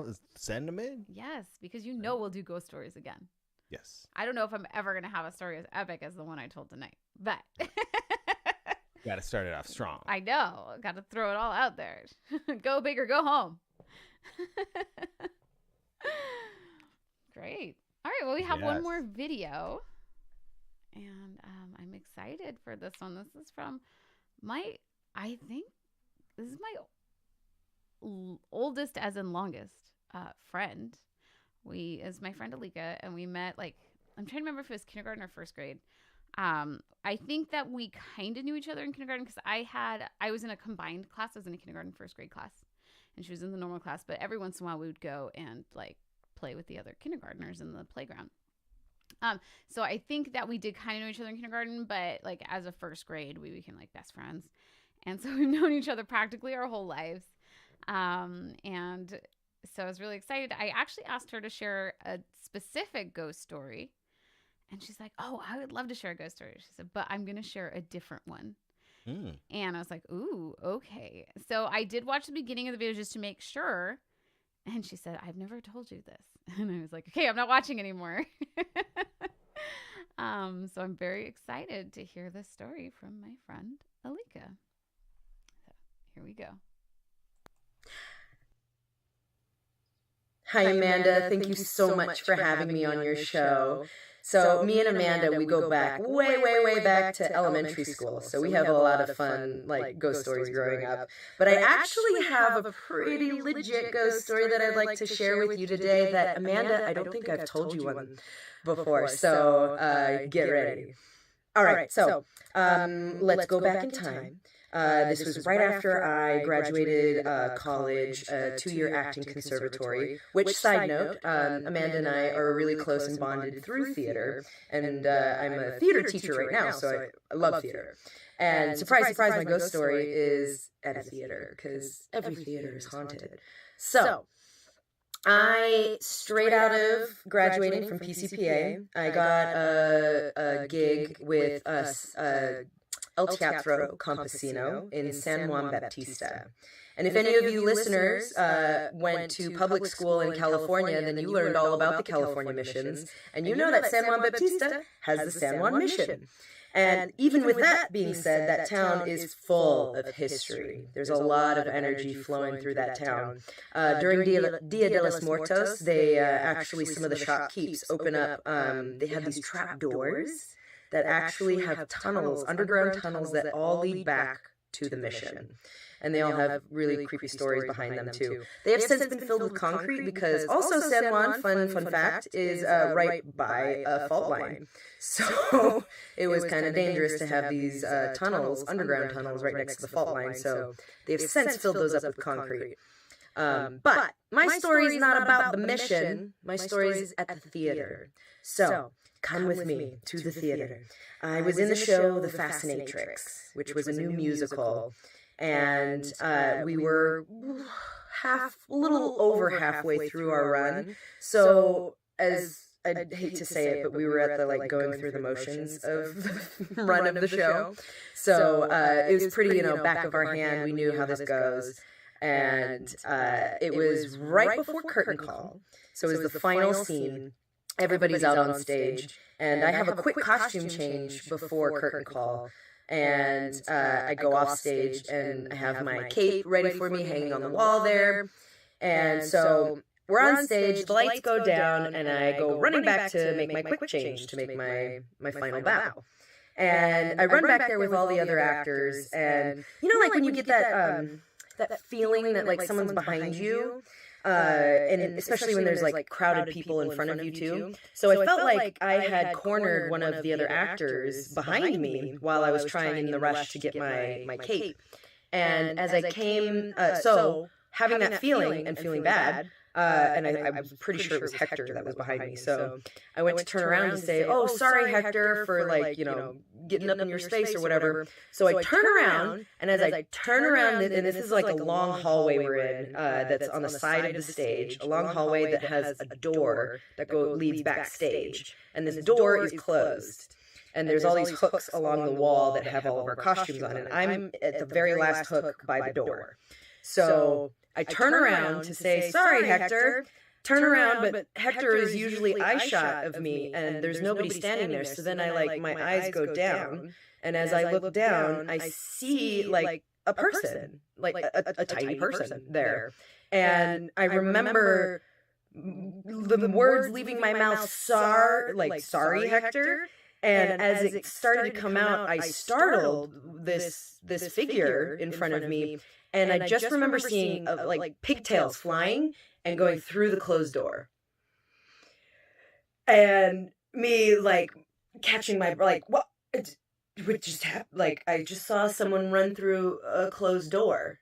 us. Send them in. Yes, because we'll do ghost stories again. Yes. I don't know if I'm ever gonna have a story as epic as the one I told tonight, but Got to start it off strong. I know. Got to throw it all out there. Go big or go home. Great. All right. Well, we have one more video. And I'm excited for this one. This is from I think this is my oldest, as in longest, friend. Is my friend Alika, and we met, like, I'm trying to remember if it was kindergarten or first grade. I think that we kind of knew each other in kindergarten because I was in a combined class. I was in a kindergarten first grade class, and she was in the normal class. But every once in a while, we would go and like play with the other kindergartners in the playground. So I think that we did kind of know each other in kindergarten, but like as a first grade, we became like best friends. And so we've known each other practically our whole lives. And so I was really excited. I actually asked her to share a specific ghost story. And she's like, oh, I would love to share a ghost story. She said, but I'm going to share a different one. And I was like, ooh, okay. So I did watch the beginning of the video just to make sure. And she said, I've never told you this. And I was like, okay, I'm not watching anymore. So I'm very excited to hear this story from my friend, Alika. So here we go. Hi, Amanda. Thank you so much for having me on your show. So me and Amanda, we go back way back to elementary school. So we have a lot of fun, like, ghost stories growing up. But I actually have a pretty legit ghost story that I'd like to share with you today that, Amanda, I don't think I've told you one before. So get ready. All right, so let's go back in time. This was right after I graduated college, a 2-year acting conservatory, which, side note, Amanda and I are really close and bonded through theater, and I'm a theater teacher right now, so I love theater. And surprise, surprise, my ghost story is at a theater, because every theater is haunted. So, I, straight out of graduating from PCPA, I got a gig with El Teatro Campesino in San Juan Baptista. And if any of you listeners went to public school in California, then you learned all about the California missions. And you know that San Juan Baptista has the San Juan mission. And even with that being said, that town is full of history. There's a lot of energy flowing through that town. During Dia de los Muertos, they actually, some of the shopkeepers open up, they have these trap doors that actually have tunnels, underground tunnels that all lead back to the mission. And they all have really creepy stories behind them too. They have since been filled with concrete because also San Juan, fun fact, is right by a fault line. So it was kind of dangerous to have these tunnels, underground tunnels, right next to the fault line. So they've since filled those up with concrete. But my story is not about the mission. My story is at the theater. So come with me to the theater. I was in the show The Fascinatrix, which was a new musical. And we were a little over halfway through our run. So, as I hate to say it, but we were at the, like, going through the motions of the run of the show. So, it was pretty, back of our hand. We knew how this goes. And it was right before curtain call. So it was the final scene. Everybody's out on stage. And I have a quick costume change before curtain call. And I go off stage and I have my cape ready for me hanging on the wall there. And so we're on stage, the lights go down, and I go running back to make my quick change, to make my final bow. And I run back there with all the other actors, and like when you get that feeling that, like, someone's behind you, and especially when there's, like, crowded people in front of you too. So I felt like I had cornered one of the other actors behind me while I was trying in the rush to get my cape. And as I came, so having that feeling and feeling bad, and I was pretty sure it was Hector that was behind me. So I went to turn around and say, "Oh, sorry, Hector, for, like, getting up in your space or whatever." So I turn around, and as I turn around, and this is like a long hallway we're in, that's on the side of the stage, a long hallway that has a door that leads backstage, and this door is closed. And there's all these hooks along the wall that have all of our costumes on, and I'm at the very last hook by the door. So I turn around to say, "Sorry, Hector." Turn around, but Hector is usually eye shot of me, and there's nobody standing there. So then my eyes go down, and as I look down, I see, like, a person, like a tiny person there. And I remember the words leaving my mouth, "Sorry, Hector." And as it started to come out, I startled this figure in front of me. And I just remember seeing, like, pigtails flying and going through the closed door. And me, like, catching my, like, what? What just happened? Like, I just saw someone run through a closed door.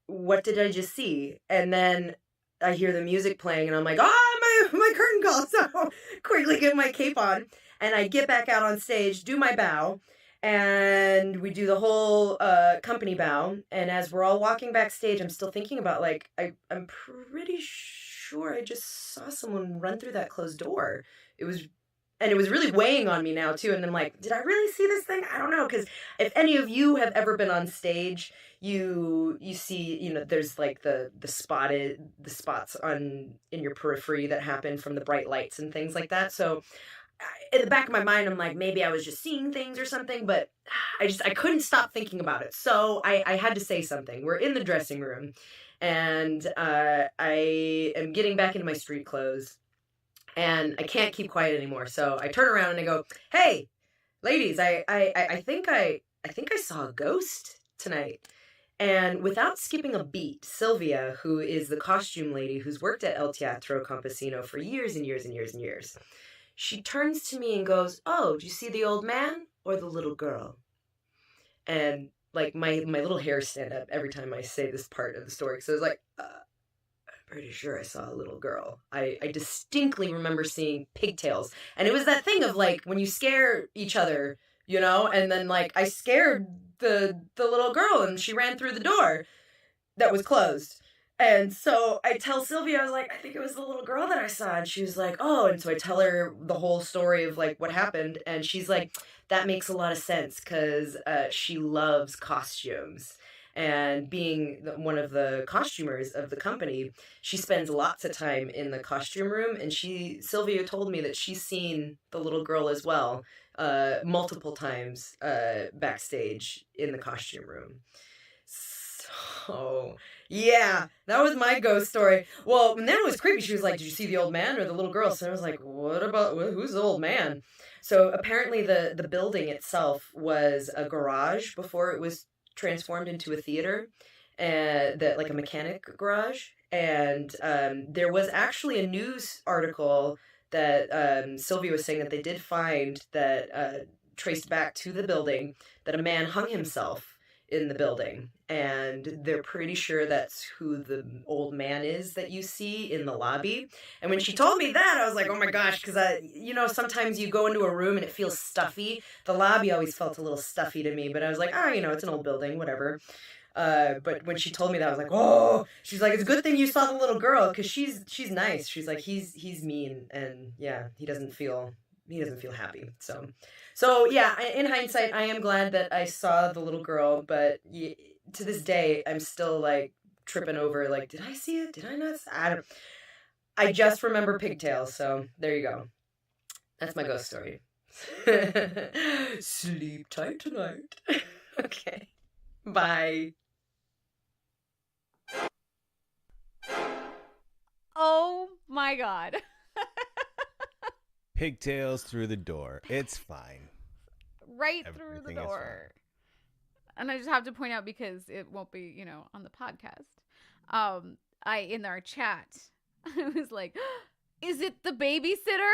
What did I just see? And then I hear the music playing, and I'm like, my curtain call. So quickly get my cape on. And I get back out on stage, do my bow. And we do the whole company bow. And as we're all walking backstage, I'm still thinking about, like, I'm pretty sure I just saw someone run through that closed door. It was really weighing on me now too. And I'm like, did I really see this thing? I don't know, because if any of you have ever been on stage, you see, you know, there's like the spots on in your periphery that happen from the bright lights and things like that. So in the back of my mind, I'm like, maybe I was just seeing things or something, but I couldn't stop thinking about it. So I had to say something. We're in the dressing room, and I am getting back into my street clothes, and I can't keep quiet anymore. So I turn around and I go, "Hey, ladies, I think I saw a ghost tonight." And without skipping a beat, Sylvia, who is the costume lady who's worked at El Teatro Campesino for years and years and years and years, she turns to me and goes, "Oh, do you see the old man or the little girl?" And like my little hairs stand up every time I say this part of the story. So I was like, I'm pretty sure I saw a little girl. I distinctly remember seeing pigtails. And it was that thing of like when you scare each other, you know, and then like I scared the little girl and she ran through the door that was closed. And so I tell Sylvia, I was like, I think it was the little girl that I saw. And she was like, oh. And so I tell her the whole story of like what happened. And she's like, that makes a lot of sense because she loves costumes. And being one of the costumers of the company, she spends lots of time in the costume room. And Sylvia told me that she's seen the little girl as well, multiple times backstage in the costume room. So, yeah, that was my ghost story. Well, and then it was creepy. She was like, did you see the old man or the little girl? So I was like, who's the old man? So apparently the building itself was a garage before it was transformed into a theater, like a mechanic garage. And there was actually a news article that Sylvia was saying that they did find that traced back to the building that a man hung himself in the building, and they're pretty sure that's who the old man is that you see in the lobby. And when she told me that, I was like, oh my gosh, because sometimes you go into a room and it feels stuffy. The lobby always felt a little stuffy to me, but I was like, it's an old building, whatever. But when she told me that, I was like, oh. She's like, it's a good thing you saw the little girl, because she's nice. She's like, he's mean, and yeah, he doesn't feel happy. So yeah, in hindsight, I am glad that I saw the little girl, but to this day, I'm still like tripping over, like, did I see it? Did I not? I just remember pigtails, so there you go. That's my ghost story. Sleep tight tonight. Okay. Bye. Oh my God. Pigtails through the door. It's fine. Right through the door. And I just have to point out, because it won't be, on the podcast. In our chat, I was like, is it the babysitter?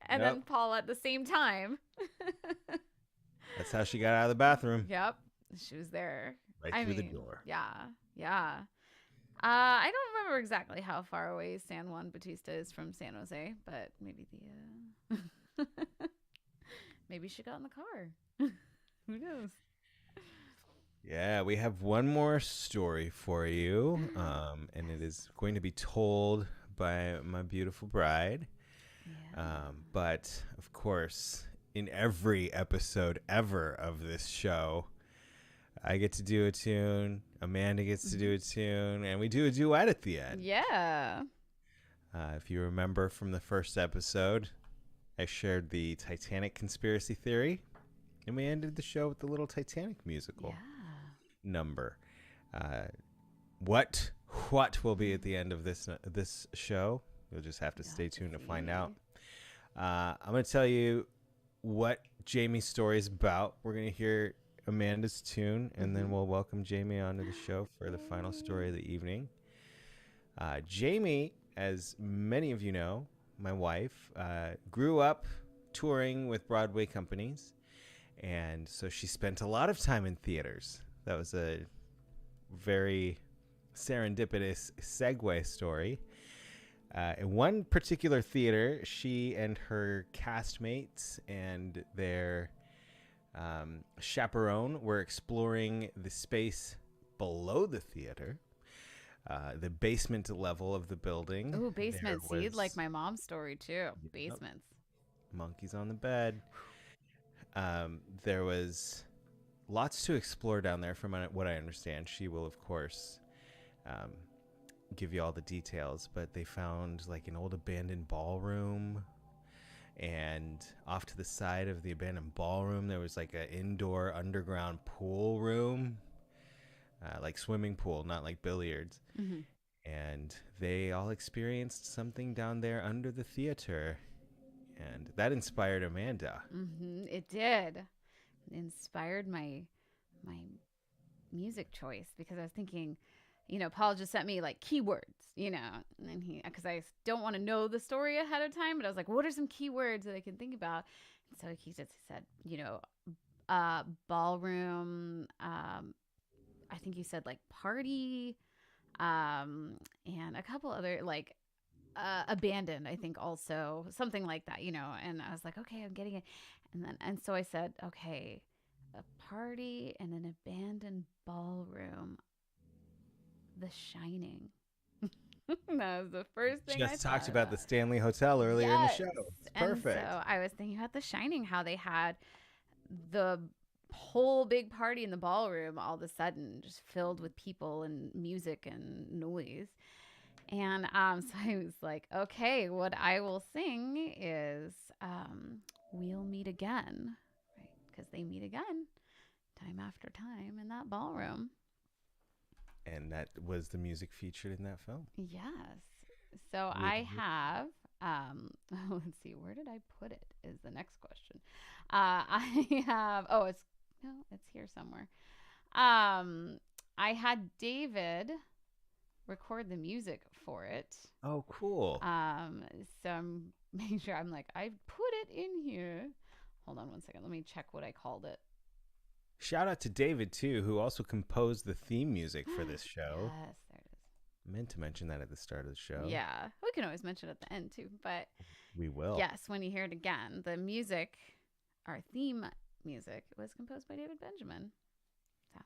And then Paul at the same time. That's how she got out of the bathroom. Yep. She was there. Right through the door. Yeah. I don't remember exactly how far away San Juan Bautista is from San Jose, but maybe maybe she got in the car. Who knows? Yeah, we have one more story for you, and it is going to be told by my beautiful bride. Yeah. But, of course, in every episode ever of this show, I get to do a tune, Amanda gets to do a tune, and we do a duet at the end. Yeah. If you remember from the first episode, I shared the Titanic conspiracy theory, and we ended the show with the little Titanic musical number. What will be at the end of this show? You'll just have to stay tuned to find out. I'm going to tell you what Jamie's story is about. We're going to hear Amanda's tune, and then we'll welcome Jamie onto the show for the final story of the evening. Jamie, as many of you know, my wife, grew up touring with Broadway companies, and so she spent a lot of time in theaters. That was a very serendipitous segue story. In one particular theater, she and her castmates and their chaperone were exploring the space below the theater, the basement level of the building. Ooh, basement. There See, was- like my mom's story too. Basements. Monkeys on the bed. There was lots to explore down there from what I understand. She will, of course, give you all the details, but they found like an old abandoned ballroom, and off to the side of the abandoned ballroom there was like an indoor underground pool room, like swimming pool, not like billiards. Mm-hmm. And they all experienced something down there under the theater, and that inspired Amanda. Mm-hmm. It did. It inspired my music choice, because I was thinking, Paul just sent me like keywords, and then because I don't want to know the story ahead of time, but I was like, what are some keywords that I can think about? And so he just said, ballroom. I think you said like party, and a couple other like abandoned, I think also something like that, and I was like, okay, I'm getting it. And so I said, okay, a party and an abandoned ballroom. The Shining. That was the first thing I Just talked thought about the Stanley Hotel earlier in the show. It's perfect. And so I was thinking about The Shining, how they had the whole big party in the ballroom all of a sudden just filled with people and music and noise. And so I was like, okay, what I will sing is We'll Meet Again, right? Because they meet again time after time in that ballroom. And that was the music featured in that film. Yes. So I have, let's see, where did I put it is the next question. I have, it's here somewhere. I had David record the music for it. Oh, cool. So I'm making sure I put it in here. Hold on one second. Let me check what I called it. Shout out to David, too, who also composed the theme music for this show. Yes, there it is. Meant to mention that at the start of the show. Yeah, we can always mention it at the end, too. But we will. Yes, when you hear it again, the music, our theme music, was composed by David Benjamin. So,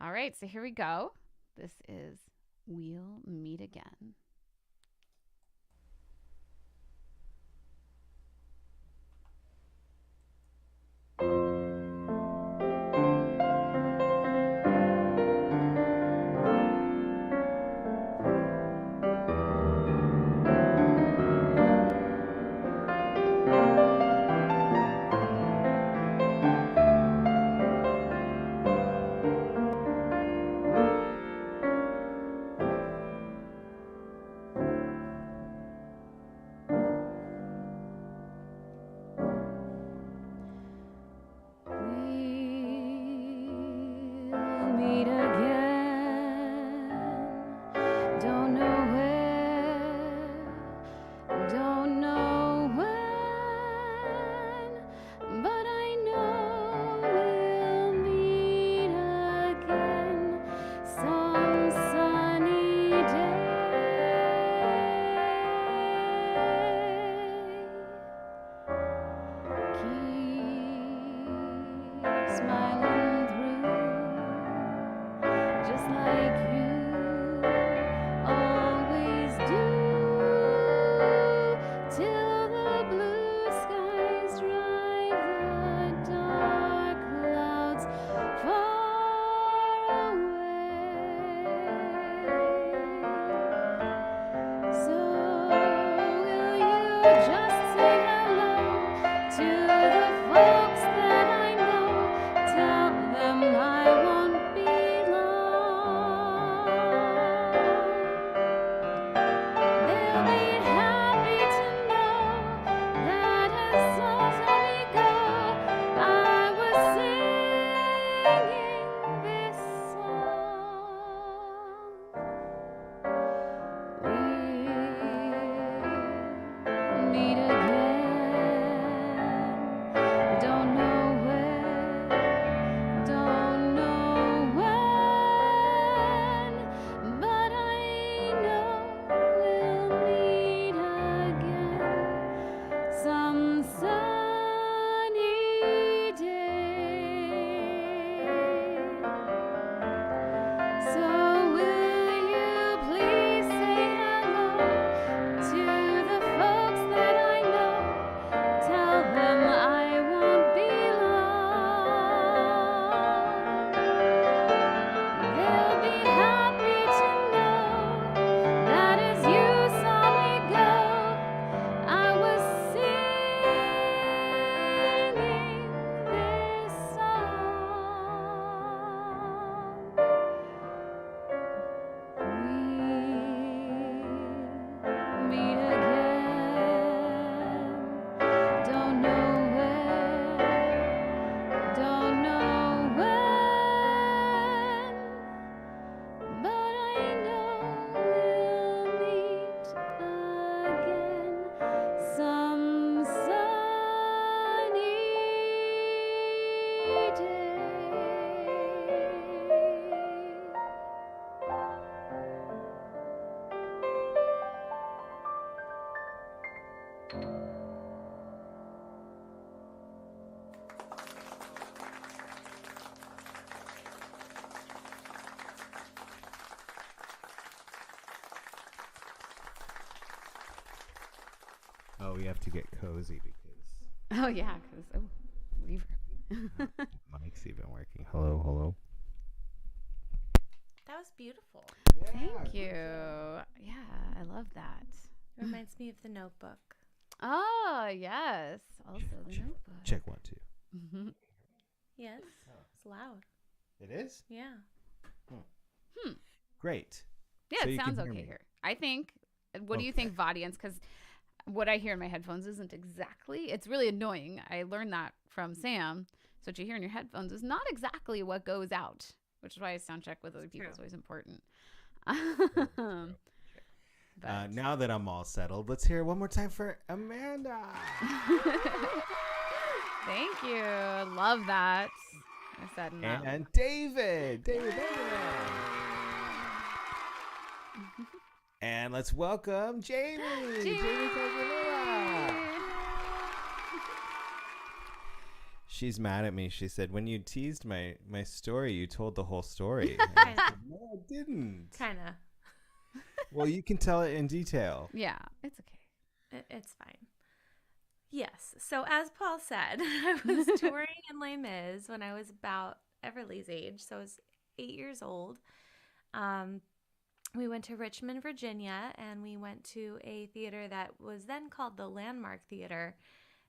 all right, so here we go. This is We'll Meet Again. Just say hello to the folks that I know. Tell sunny day. So will you please say hello to the folks that I know? Tell them I won't be long. They'll be happy to know that as you saw me go, I was singing this song. We'll meet again. Don't know where, don't know when, but I know we'll meet again some sunny day. Oh, we have to get cozy because Oh yeah, because reverb. mic's even working. Hello, hello. That was beautiful. Thank you. Yeah, I love that. It reminds me of The Notebook. Oh yes, also the Notebook. Check 1, 2. Mm-hmm. Yes, it's loud. It is? Yeah. Great. Yeah, So it you can sounds hear okay me. here. I think. What do you think, Vaudience? Because what I hear in my headphones isn't exactly. It's really annoying. I learned that from Sam. So what you hear in your headphones is not exactly what goes out, which is why a sound check with other people is always important. But Now that I'm all settled, let's hear it one more time for Amanda. thank you. Love that. I said no. And David. David. And let's welcome Jamie. Jamie Carganilla. She's mad at me. She said, when you teased my story, you told the whole story. And I said, no, I didn't. Kind of. Well, you can tell it in detail. Yeah, it's okay. It's fine. Yes. So as Paul said, I was touring in Les Mis when I was about Everly's age. So I was 8 years old. We went to Richmond, Virginia, and we went to a theater that was then called the Landmark Theater.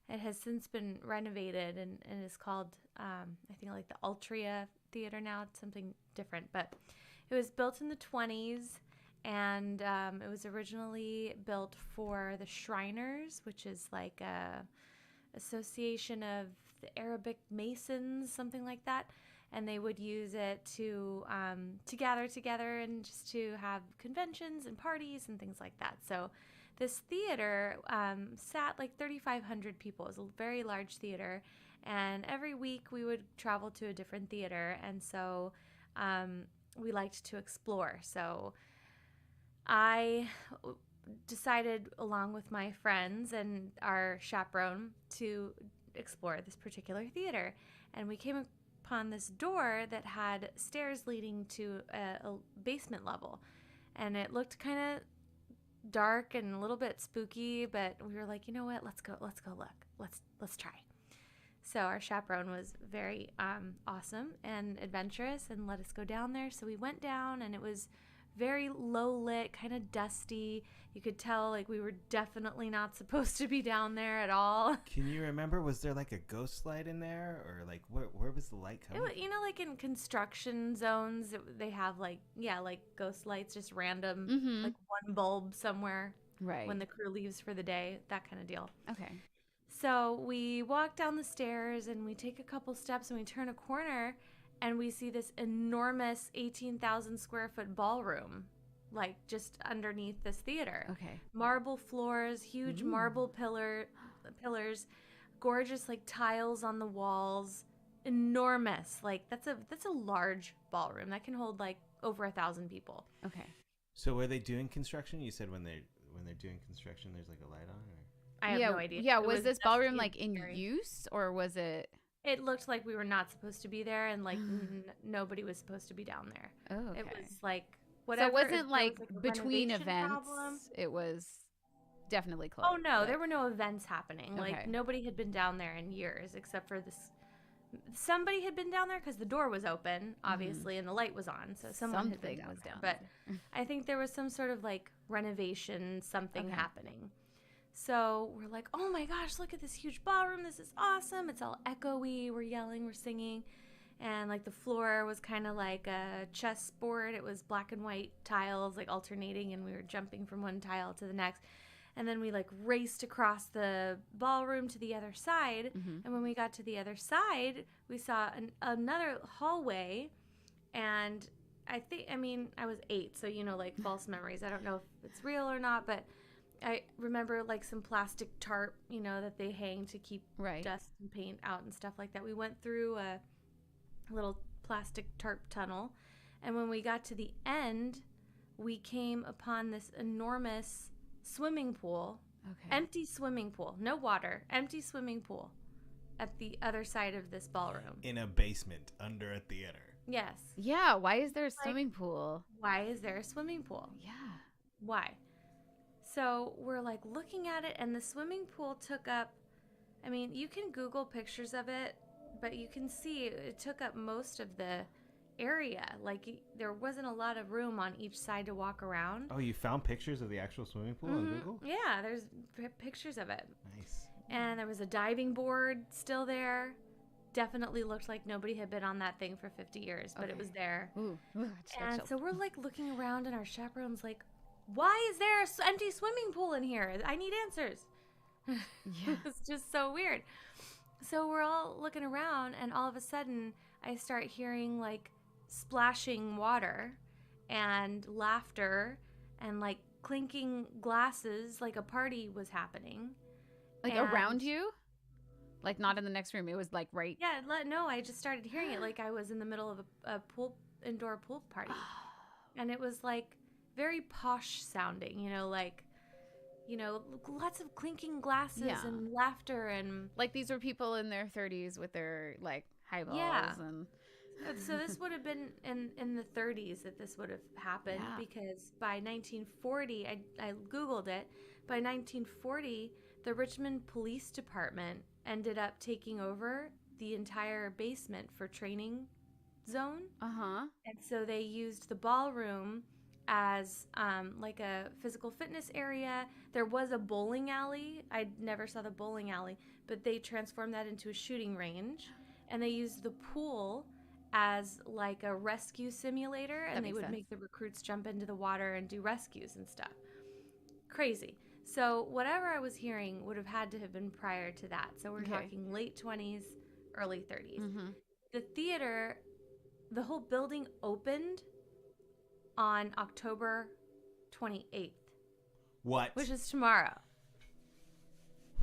It has since been renovated and is called, I think, like the Altria Theater now. It's something different, but it was built in the 20s, and it was originally built for the Shriners, which is like a association of the Arabic Masons, something like that. And they would use it to gather together and just to have conventions and parties and things like that. So this theater sat like 3,500 people. It was a very large theater. And every week we would travel to a different theater. And so we liked to explore. So I decided, along with my friends and our chaperone, to explore this particular theater. And we came upon this door that had stairs leading to a basement level, and it looked kind of dark and a little bit spooky, but we were like, you know what, let's go look, let's try. So our chaperone was very awesome and adventurous and let us go down there. So we went down, and it was very low lit, kind of dusty. You could tell like we were definitely not supposed to be down there at all. Can you remember, was there like a ghost light in there, or like where was the light coming? You know, like in construction zones, they have like ghost lights, just random, like one bulb somewhere Right. when the crew leaves for the day, that kind of deal. Okay. So we walk down the stairs and we take a couple steps and we turn a corner and we see this enormous 18,000 square foot ballroom, like just underneath this theater. Okay. Marble floors, huge marble pillars, gorgeous like tiles on the walls, enormous. Like that's a large ballroom that can hold like over 1,000 people. Okay. So were they doing construction? You said when they're doing construction, there's like a light on, or? I have no idea. Yeah, It was this just ballroom like in scary. use, or was it? It looked like we were not supposed to be there, and like nobody was supposed to be down there. Oh, okay. It was like So whatever. it wasn't there like was, a between renovation events. problem. It was definitely closed. Oh no, but- there were no events happening. Okay. Like nobody had been down there in years, except for this. Somebody had been down there because the door was open, obviously, and the light was on. So someone had been Something down was there. down But there. I think there was some sort of like renovation, something Okay. happening. So we're like, oh my gosh, look at this huge ballroom. This is awesome. It's all echoey. We're yelling, we're singing. And like the floor was kind of like a chessboard. It was black and white tiles like alternating, and we were jumping from one tile to the next. And then we like raced across the ballroom to the other side. Mhm. And when we got to the other side, we saw another hallway. And I was 8, so, like false memories. I don't know if it's real or not, but I remember like some plastic tarp, that they hang to keep Right. dust and paint out and stuff like that. We went through a little plastic tarp tunnel. And when we got to the end, we came upon this enormous swimming pool, Okay. empty swimming pool, no water, empty swimming pool at the other side of this ballroom. In a basement under a theater. Yes. Yeah. Why is there a swimming pool? Why is there a swimming pool? Yeah. Why? So we're like looking at it, and the swimming pool took up, you can Google pictures of it, but you can see it took up most of the area. Like there wasn't a lot of room on each side to walk around. Oh, you found pictures of the actual swimming pool on Google? Yeah, there's pictures of it. Nice. And there was a diving board still there. Definitely looked like nobody had been on that thing for 50 years, but it Okay. was there. Ooh. I just got And chills. so we're like looking around, and our chaperone's like, why is there an empty swimming pool in here? I need answers. Yeah. It's just so weird. So we're all looking around, and all of a sudden I start hearing like splashing water and laughter and like clinking glasses, like a party was happening. Like And- around you? Like not in the next room. It was like right. Yeah, no, I just started hearing it like I was in the middle of a indoor pool party. And it was like very posh sounding, lots of clinking glasses Yeah. and laughter and Like these were people in their 30s with their like highballs Yeah. and so this would have been in the 30s that this would have happened, Yeah. because by 1940, I Googled it, by 1940, the Richmond Police Department ended up taking over the entire basement for training zone. uh-huh. And so they used the ballroom as like a physical fitness area. There was a bowling alley. I never saw the bowling alley, but they transformed that into a shooting range. And they used the pool as like a rescue simulator, and they makes would sense. make the recruits jump into the water and do rescues and stuff. Crazy. So whatever I was hearing would have had to have been prior to that. So we're Okay. talking late 20s, early 30s. Mm-hmm. The theater, the whole building opened on October 28th, What? which is tomorrow.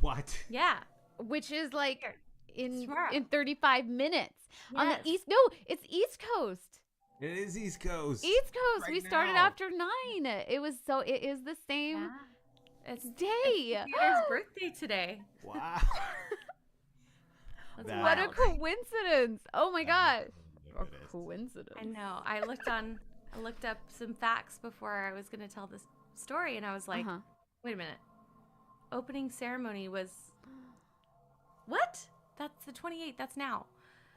What? Yeah. Which is like in Tomorrow. 35 minutes on the Yes. east. No, it's East Coast. It is East Coast. East Coast. Right We started now. after 9. It is the same Yeah. It's day. Peter's birthday today. Wow. That's That- What a wild. coincidence. Oh my god. A It is. coincidence. I know. I looked up some facts before I was going to tell this story, and I was like, Uh-huh. wait a minute. Opening ceremony was what? That's the 28th. That's now.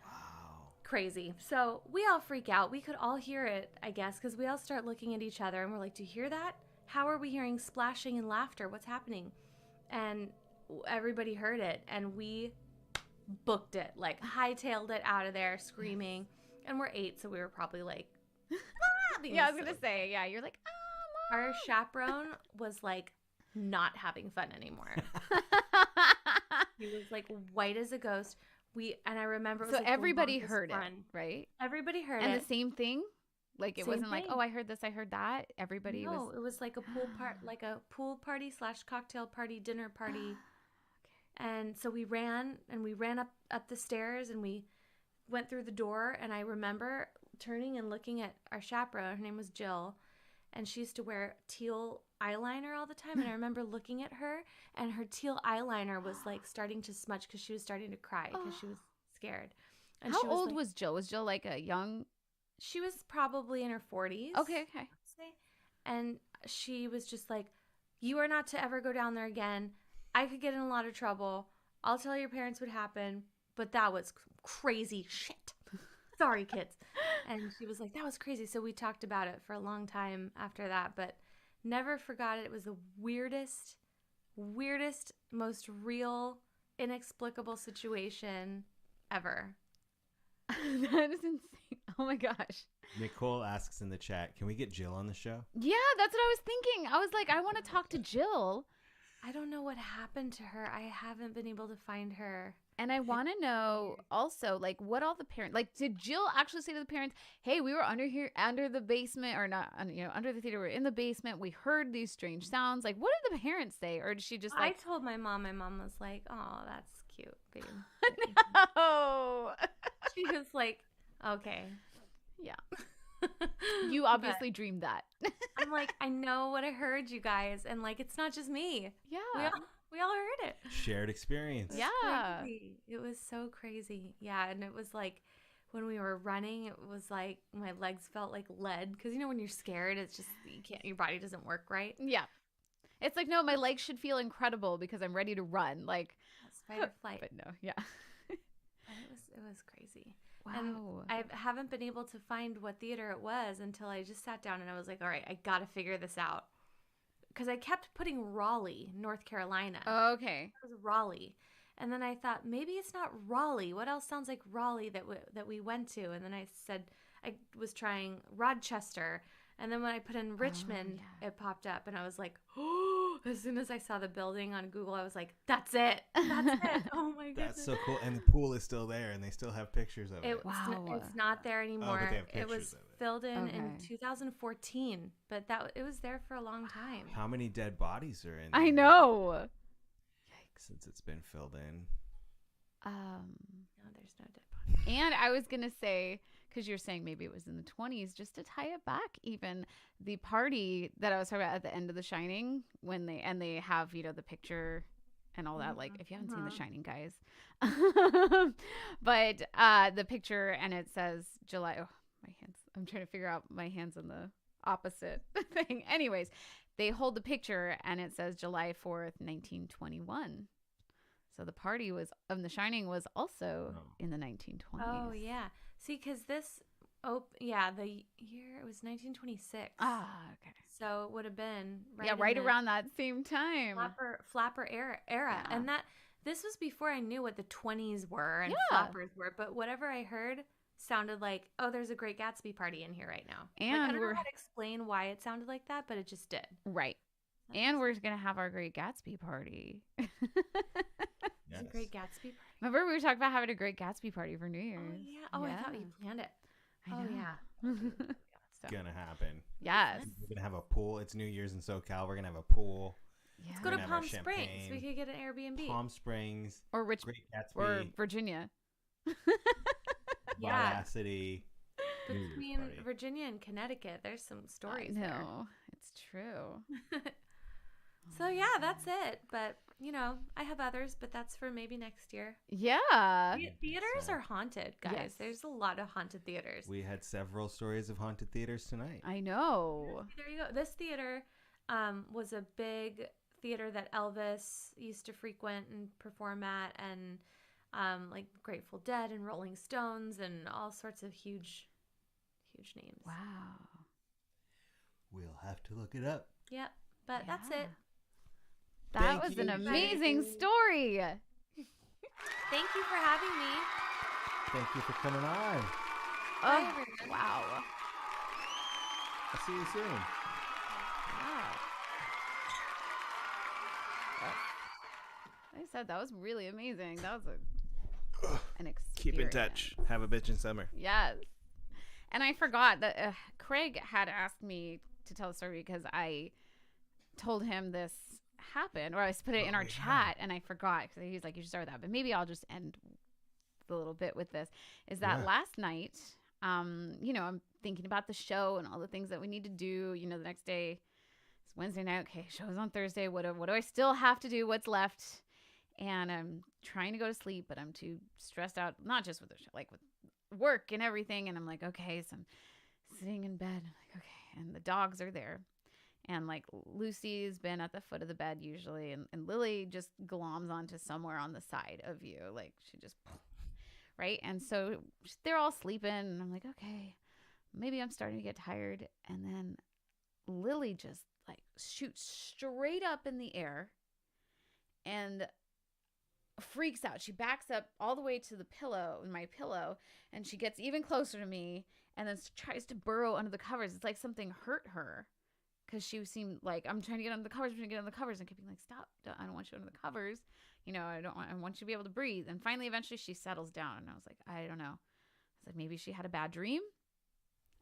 Wow. Crazy. So we all freak out. We could all hear it, I guess, because we all start looking at each other and we're like, do you hear that? How are we hearing splashing and laughter? What's happening? And everybody heard it, and we booked it, like hightailed it out of there screaming. And we're 8, so we were probably like, being Yeah, I was silly. going to say, yeah, you're like, Our chaperone was like not having fun anymore. He was like white as a ghost. And I remember it was So like the everybody longest heard run. it, right? Everybody heard And it. the same thing? Like it Same wasn't like, thing. oh, I heard this, I heard that. Everybody No, was it was like a pool party / cocktail party, dinner party. And so we ran up the stairs, and we went through the door, and I remember turning and looking at our chaperone. Her name was Jill. and she used to wear teal eyeliner all the time. And I remember looking at her, and her teal eyeliner was like starting to smudge because she was starting to cry because she was scared. And How she was old like, was Jill? Was Jill like a young? She was probably in her 40s. Okay. I'd say. And she was just like, you are not to ever go down there again. I could get in a lot of trouble. I'll tell your parents what happened, but that was crazy shit. Sorry, kids. And she was like, that was crazy. So we talked about it for a long time after that, but never forgot it. It was the weirdest, most real, inexplicable situation ever. That is insane. Oh my gosh. Nicole asks in the chat, can we get Jill on the show? Yeah, that's what I was thinking. I was like, I want to talk to Jill. I don't know what happened to her. I haven't been able to find her. And I want to know also, like, what all the parents, like, did Jill actually say to the parents, hey, we were under the basement, or not, under the theater, we're in the basement, we heard these strange sounds. Like, what did the parents say? Or did she just like. I told my mom was like, oh, that's cute, babe. No. She was like, okay. Yeah. You obviously dreamed that. I'm like, I know what I heard, you guys. And like, it's not just me. Yeah. We all heard it. Shared experience. Yeah. Crazy. It was so crazy. Yeah. And it was like, when we were running, it was like my legs felt like lead. Because when you're scared, it's just, your body doesn't work right. Yeah. It's like, no, my legs should feel incredible because I'm ready to run. Like, it's fight or flight. But no, yeah. It was crazy. Wow. And I haven't been able to find what theater it was until I just sat down and I was like, all right, I got to figure this out. Because I kept putting Raleigh, North Carolina. Oh, okay. It was Raleigh. And then I thought, maybe it's not Raleigh. What else sounds like Raleigh that we went to? And then I said, I was trying Rochester. And then when I put in Richmond, it popped up. And I was like, oh, as soon as I saw the building on Google, I was like, that's it. That's it. Oh my goodness. That's so cool. And the pool is still there, and they still have pictures of it. Wow. It's not there anymore. But they have It was pictures of it. filled in 2014, but it was there for a long time. How many dead bodies are in there? I know. Yikes, since it's been filled in. No, there's no dead body. And I was going to say, because you're saying maybe it was in the 20s, just to tie it back even, the party that I was talking about at the end of The Shining, when they have, the picture and all that, like, if you haven't seen The Shining, guys. But the picture, and it says July, my hands, I'm trying to figure out my hands on the opposite thing. Anyways, they hold the picture, and it says July 4th, 1921. So the party of The Shining was also in the 1920s. Oh, yeah. See, because the year, it was 1926. Ah, okay. So it would have been right around that same time. Flapper era. Yeah. And this was before I knew what the 20s were and flappers were. But whatever I heard sounded like, oh, there's a Great Gatsby party in here right now. And I don't know how to explain why it sounded like that, but it just did. Right. And we're going to have our Great Gatsby party. Yes. A Great Gatsby party. Remember we were talking about having a Great Gatsby party for New Year's? Oh, yeah. Oh, yeah. I thought you planned it. I know. Yeah. It's going to happen. Yes. We're going to have a pool. It's New Year's in SoCal. We're going to have a pool. Yeah. Let's go to Palm Springs. We could get an Airbnb. Palm Springs. Or Great Gatsby. Or Virginia. Vaudacity. Between Virginia and Connecticut, there's some stories there. No, it's true. So, yeah, that's it. But, I have others, but that's for maybe next year. Yeah. Theaters are haunted, guys. Yes. There's a lot of haunted theaters. We had several stories of haunted theaters tonight. I know. There you go. This theater was a big theater that Elvis used to frequent and perform at, and like Grateful Dead and Rolling Stones and all sorts of huge names. Wow. We'll have to look it up. Yep. But that's it. That was an amazing story. Thank you for having me. Thank you for coming on. Bye, everyone. Wow. I'll see you soon. Wow. Like I said, that was really amazing. That was an experience. Keep in touch. Have a bitchin' summer. Yes. And I forgot that Craig had asked me to tell the story because I told him this happened, or I put it in our chat, and I forgot because he's like, you should start with that. But maybe I'll just end the little bit with this. Is that last night I'm thinking about the show and all the things that we need to do. The next day, it's Wednesday night. Okay, show's on Thursday. What do I still have to do? What's left? And I'm trying to go to sleep, but I'm too stressed out, not just with the show, like with work and everything. And I'm like, okay, so I'm sitting in bed. I'm like, okay. And the dogs are there. And like Lucy's been at the foot of the bed usually. And Lily just gloms onto somewhere on the side of you. Like she just, right? And so they're all sleeping. And I'm like, okay, maybe I'm starting to get tired. And then Lily just like shoots straight up in the air and freaks out. She backs up all the way to the pillow, my pillow, and she gets even closer to me and then tries to burrow under the covers. It's like something hurt her because she seemed like, I'm trying to get under the covers, and I keep being like, stop, I don't want you under the covers. I want you to be able to breathe. And finally, eventually she settles down, and I was like, I don't know. I was like, maybe she had a bad dream.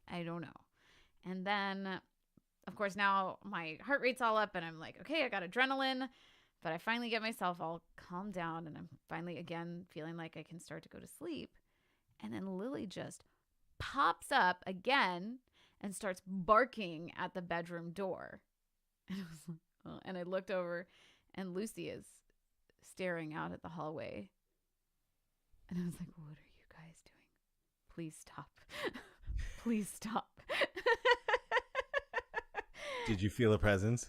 I don't know. And then, of course, now my heart rate's all up, and I'm like, okay, I got adrenaline. But I finally get myself all calmed down, and I'm finally, again, feeling like I can start to go to sleep. And then Lily just pops up again and starts barking at the bedroom door. And I was like, oh. And I looked over, and Lucy is staring out at the hallway. And I was like, what are you guys doing? Please stop. Please stop. Did you feel a presence?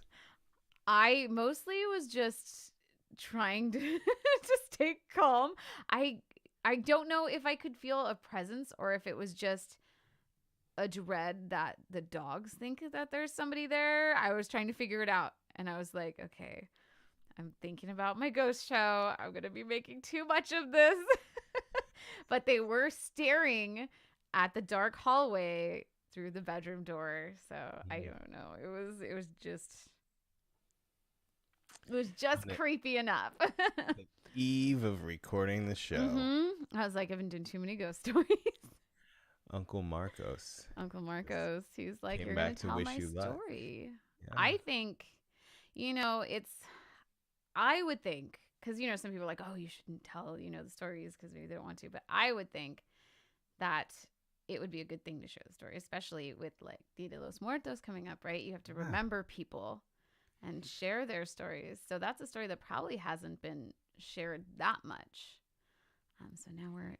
I mostly was just trying to to stay calm. I don't know if I could feel a presence or if it was just a dread that the dogs think that there's somebody there. I was trying to figure it out, and I was like, okay, I'm thinking about my ghost show. I'm going to be making too much of this. But they were staring at the dark hallway through the bedroom door. So I don't know. It was just creepy enough. The eve of recording the show. Mm-hmm. I was like, I've been doing too many ghost stories. Uncle Marcos, he's like, came you're going back to to tell wish my you luck. story. Yeah. I think, I would think, because, some people are like, oh, you shouldn't tell, the stories because maybe they don't want to. But I would think that it would be a good thing to share the story, especially with like Dia de los Muertos coming up, right? You have to remember people and share their stories. So that's a story that probably hasn't been shared that much. So now we're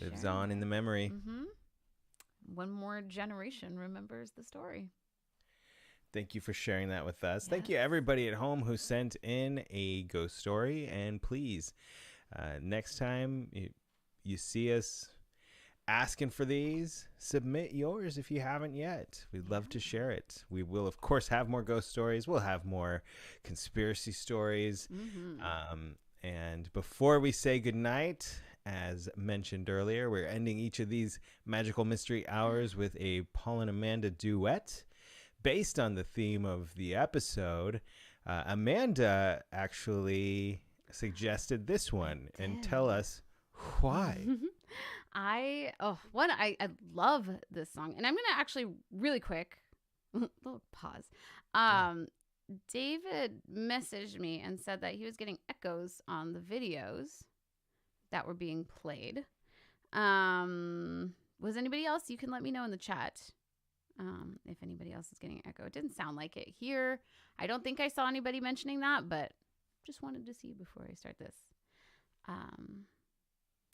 lives on in the memory. Mm-hmm. One more generation remembers the story. Thank you for sharing that with us. Yes. Thank you, everybody at home who sent in a ghost story. And please, next time you see us asking for these, submit yours if you haven't yet. We'd love to share it. We will, of course, have more ghost stories. We'll have more conspiracy stories. Mm-hmm. And before we say goodnight, as mentioned earlier, we're ending each of these magical mystery hours with a Paul and Amanda duet based on the theme of the episode. Amanda actually suggested this one, and tell us why. I love this song, and I'm gonna actually really quick little pause. David messaged me and said that he was getting echoes on the videos that were being played. Was anybody else? You can let me know in the chat if anybody else is getting echo. It didn't sound like it here. I don't think I saw anybody mentioning that, but just wanted to see before I start this.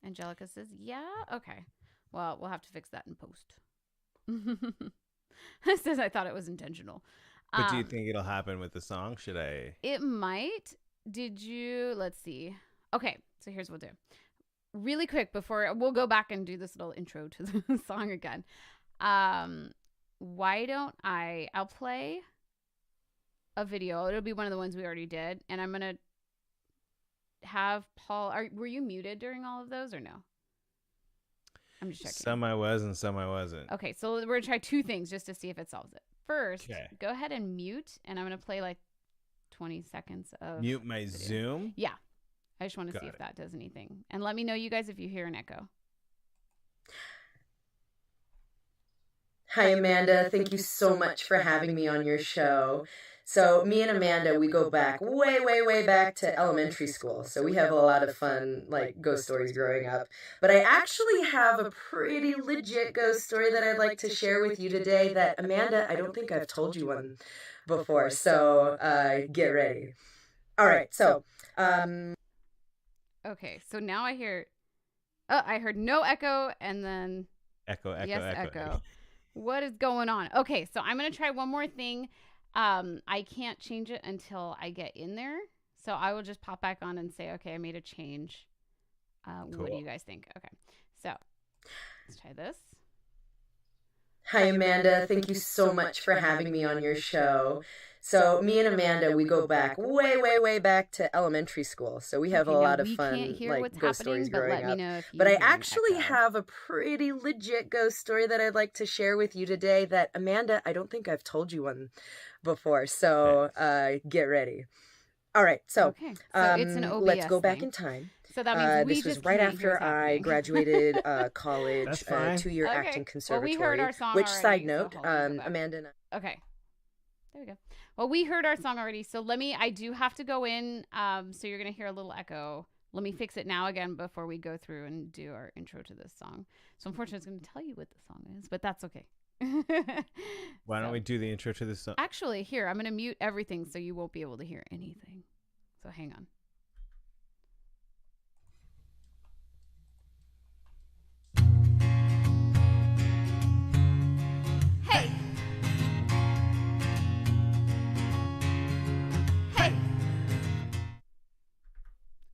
Angelica says, yeah, okay. Well, we'll have to fix that in post. Says I thought it was intentional. But do you think it'll happen with the song? Should I? It might. Let's see. Okay, so here's what we'll do. Really quick before we'll go back and do this little intro to the song again. Why don't I'll play a video. It'll be one of the ones we already did. And I'm going to have Paul. Were you muted during all of those or no? I'm just checking. Some I was and some I wasn't. Okay, so we're going to try two things just to see if it solves it. First, go ahead and mute, and I'm going to play like 20 seconds of mute my video. Zoom? Yeah. I just want to see if that does anything. And let me know, you guys, if you hear an echo. Hi, Amanda. Thank you so much for having me on your show. So me and Amanda, we go back way, way, way back to elementary school. So we have a lot of fun, like, ghost stories growing up. But I actually have a pretty legit ghost story that I'd like to share with you today that, Amanda, I don't think I've told you one before. So get ready. All right. So, Okay, so now I hear, I heard no echo and then Echo. yes, echo. What is going on? Okay, so I'm going to try one more thing. I can't change it until I get in there. So I will just pop back on and say, okay, I made a change. What do you guys think? Okay, so let's try this. Hi, Amanda. Thank you so much for having me on your show. So me and Amanda, we go back way, way, way back to elementary school. So we have a lot of fun, like, ghost stories growing up. But I actually have a pretty legit ghost story that I'd like to share with you today that, Amanda, I don't think I've told you one before. So get ready. All right. So, it's an OBS let's go back thing. in time. So that means we this was just right can't hear after what's I happening. graduated college, That's 2-year Okay. acting Well, conservatory. we heard our song which, already, side so note, hold on, go back. Amanda and I. Okay. There we go. Well, we heard our song already. So I do have to go in. So you're going to hear a little echo. Let me fix it now again before we go through and do our intro to this song. So unfortunately, it's going to tell you what the song is, but that's okay. Why don't we do the intro to this song? Actually, here, I'm going to mute everything so you won't be able to hear anything. So hang on. Hey! Hey!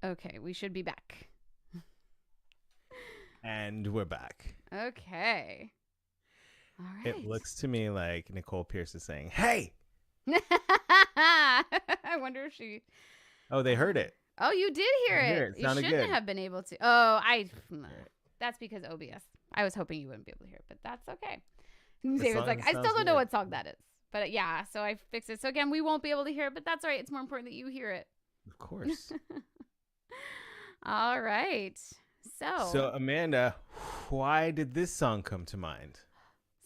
Okay, we should be back. And we're back. Okay. All right. It looks to me like Nicole Pierce is saying, "Hey!" I wonder if she... Oh, they heard it. Oh, you did hear I hear it. it. You Sounded shouldn't good. have been able to. Oh, that's because OBS. I was hoping you wouldn't be able to hear it, but that's okay. David's like, I still don't know what song that is. But yeah, so I fixed it. So again, we won't be able to hear it, but that's all right. It's more important that you hear it. Of course. All right. So Amanda, why did this song come to mind?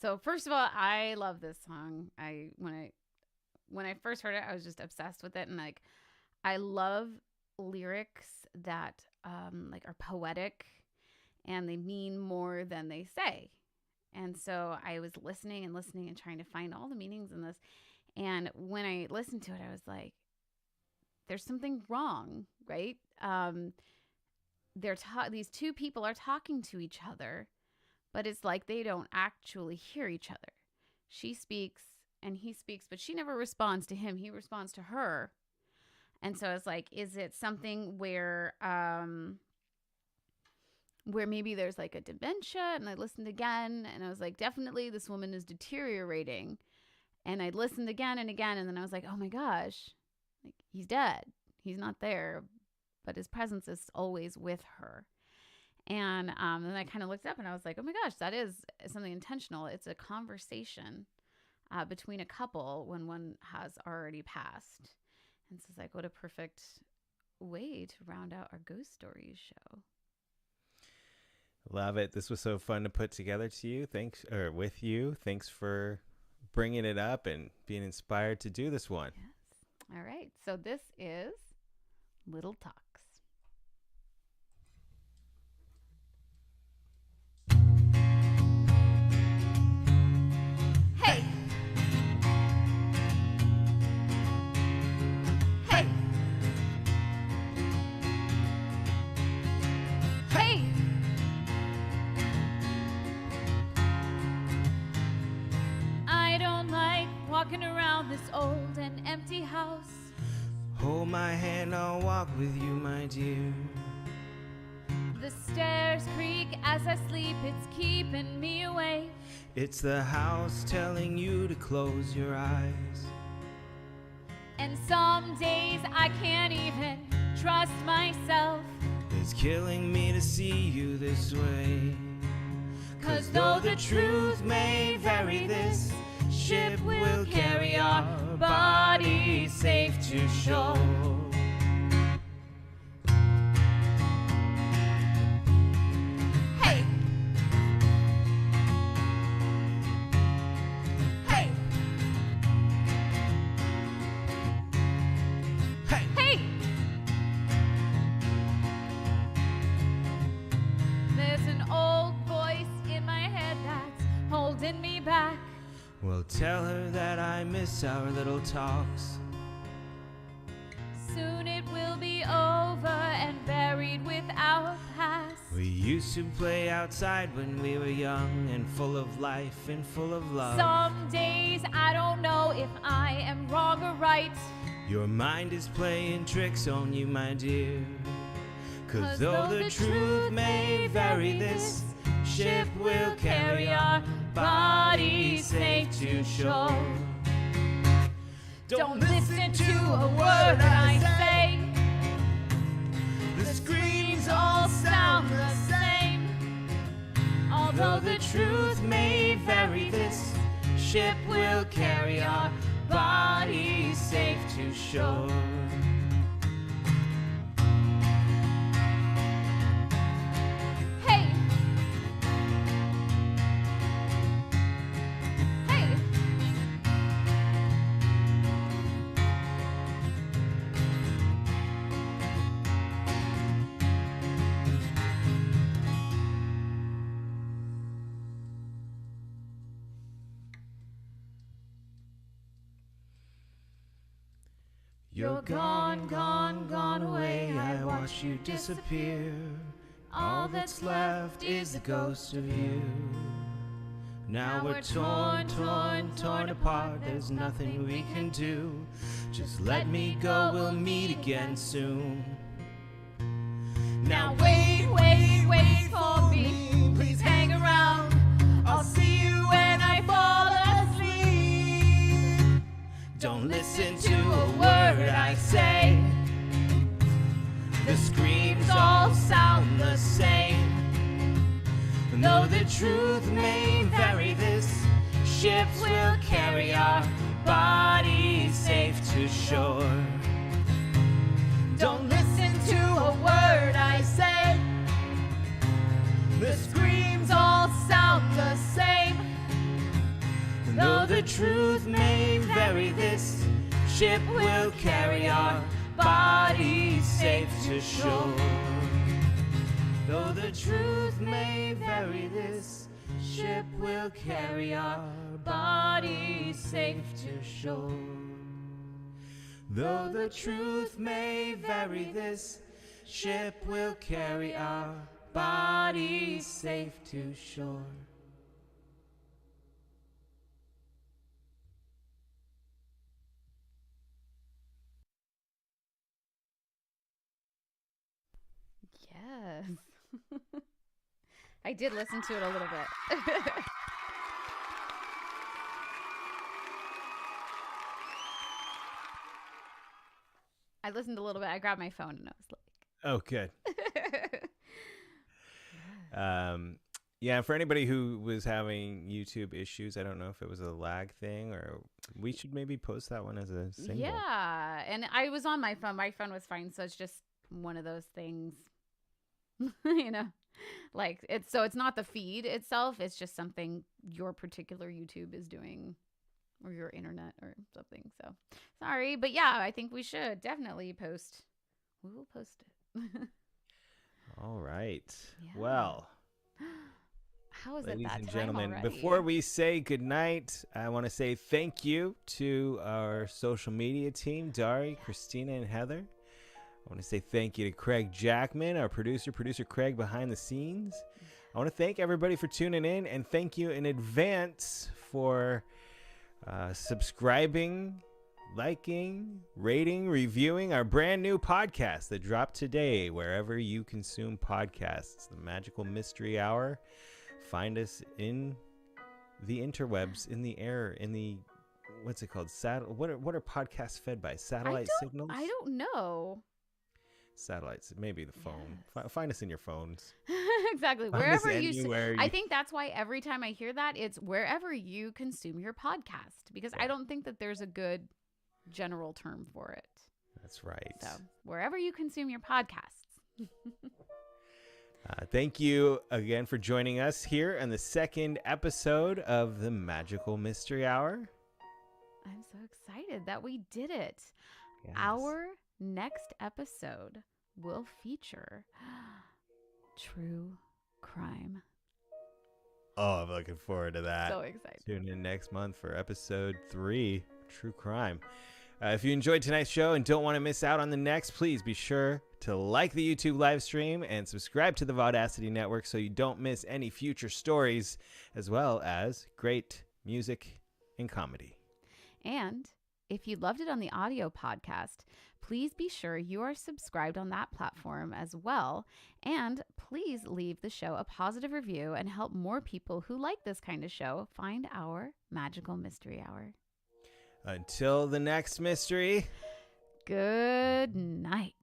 So first of all, I love this song. When I first heard it, I was just obsessed with it, and like I love lyrics that like are poetic and they mean more than they say. And so I was listening and trying to find all the meanings in this. And when I listened to it, I was like, there's something wrong, right? These two people are talking to each other, but it's like they don't actually hear each other. She speaks and he speaks, but she never responds to him. He responds to her. And so it's like, is it something where maybe there's like a dementia? And I listened again and I was like, definitely this woman is deteriorating. And I listened again and again. And then I was like, oh my gosh, like he's dead. He's not there, but his presence is always with her. And then I kind of looked up and I was like, oh my gosh, that is something intentional. It's a conversation between a couple when one has already passed. And so it's like, what a perfect way to round out our ghost stories show. Love it. This was so fun to put together with you. Thanks for bringing it up and being inspired to do this one. Yes. All right. So this is Little Talks. Hey! Hey! Hey! I don't like walking around this old and empty house. Hold my hand, I'll walk with you, my dear. The stairs creak as I sleep, it's keeping me awake. It's the house telling you to close your eyes. And some days I can't even trust myself. It's killing me to see you this way. 'Cause though the truth may vary, this ship will carry our bodies safe to shore. Hey! Hey! there's an old voice in my head that's holding me back. Well, tell her that I miss our little talks. Soon it will be over and buried with our past. We used to play outside when we were young and full of life and full of love. Some days I don't know if I am wrong or right. Your mind is playing tricks on you, my dear. 'Cause though the truth may vary, this ship will carry our bodies safe to shore. Don't listen to a word I say. The screams all sound the same. Although the truth may vary, this ship will carry our bodies safe to shore. Hey! Hey! You're gone, gone, gone away. I watch you disappear. All that's left is the ghost of you. Now we're torn, torn, torn apart. There's nothing we can do. Just let me go, we'll meet again soon. Now wait, wait, wait for me. Please hang around. I'll see you when I fall asleep. Don't listen to a word I say. The screams all sound the same. Though the truth may vary, this ship will carry our bodies safe to shore. Don't listen to a word I say. The Screams all sound the same. Though the truth may vary, this ship will carry our bodies safe to shore. Though the truth may vary, this ship will carry our bodies safe to shore. Though the truth may vary, this ship will carry our bodies safe to shore. Yes. I did listen to it a little bit. I listened a little bit. I grabbed my phone and I was Oh, good. like, Yeah, for anybody who was having YouTube issues, I don't know if it was a lag thing or we should maybe post that one as a single. yeah. And I was on my phone. My phone was fine. So it's just one of those things, you know, like it's not the feed itself. It's just something your particular YouTube is doing or your internet or something. So sorry. But yeah, I think we should definitely post. We will post it. All right. Yeah. Well, How is ladies it that and time gentlemen, already? before we say goodnight, I want to say thank you to our social media team, Dari, Christina, and Heather. I want to say thank you to Craig Jackman, our producer Craig behind the scenes. I want to thank everybody for tuning in and thank you in advance for subscribing, liking, rating, reviewing our brand new podcast that dropped today wherever you consume podcasts, The Magical Mystery Hour. Find us in the interwebs, in the air, in the, what's it called? What are podcasts fed by? Satellite signals? I don't know. Satellites, maybe the phone. Find us in your phones. Exactly. Find Wherever us you, anywhere I think that's why every time I hear that, it's wherever you consume your podcast, because I don't think that there's a good general term for it. That's right. So wherever you consume your podcasts. Thank you again for joining us here on the second episode of the Magical Mystery Hour. I'm so excited that we did it. Yes. Our next episode will feature true crime. Oh, I'm looking forward to that. So excited. Tune in next month for episode 3, True Crime. If you enjoyed tonight's show and don't want to miss out on the next, please be sure to like the YouTube live stream and subscribe to the Vaudacity Network so you don't miss any future stories, as well as great music and comedy. And if you loved it on the audio podcast, please be sure you are subscribed on that platform as well. And please leave the show a positive review and help more people who like this kind of show find our magical mystery hour. Until the next mystery. Good night.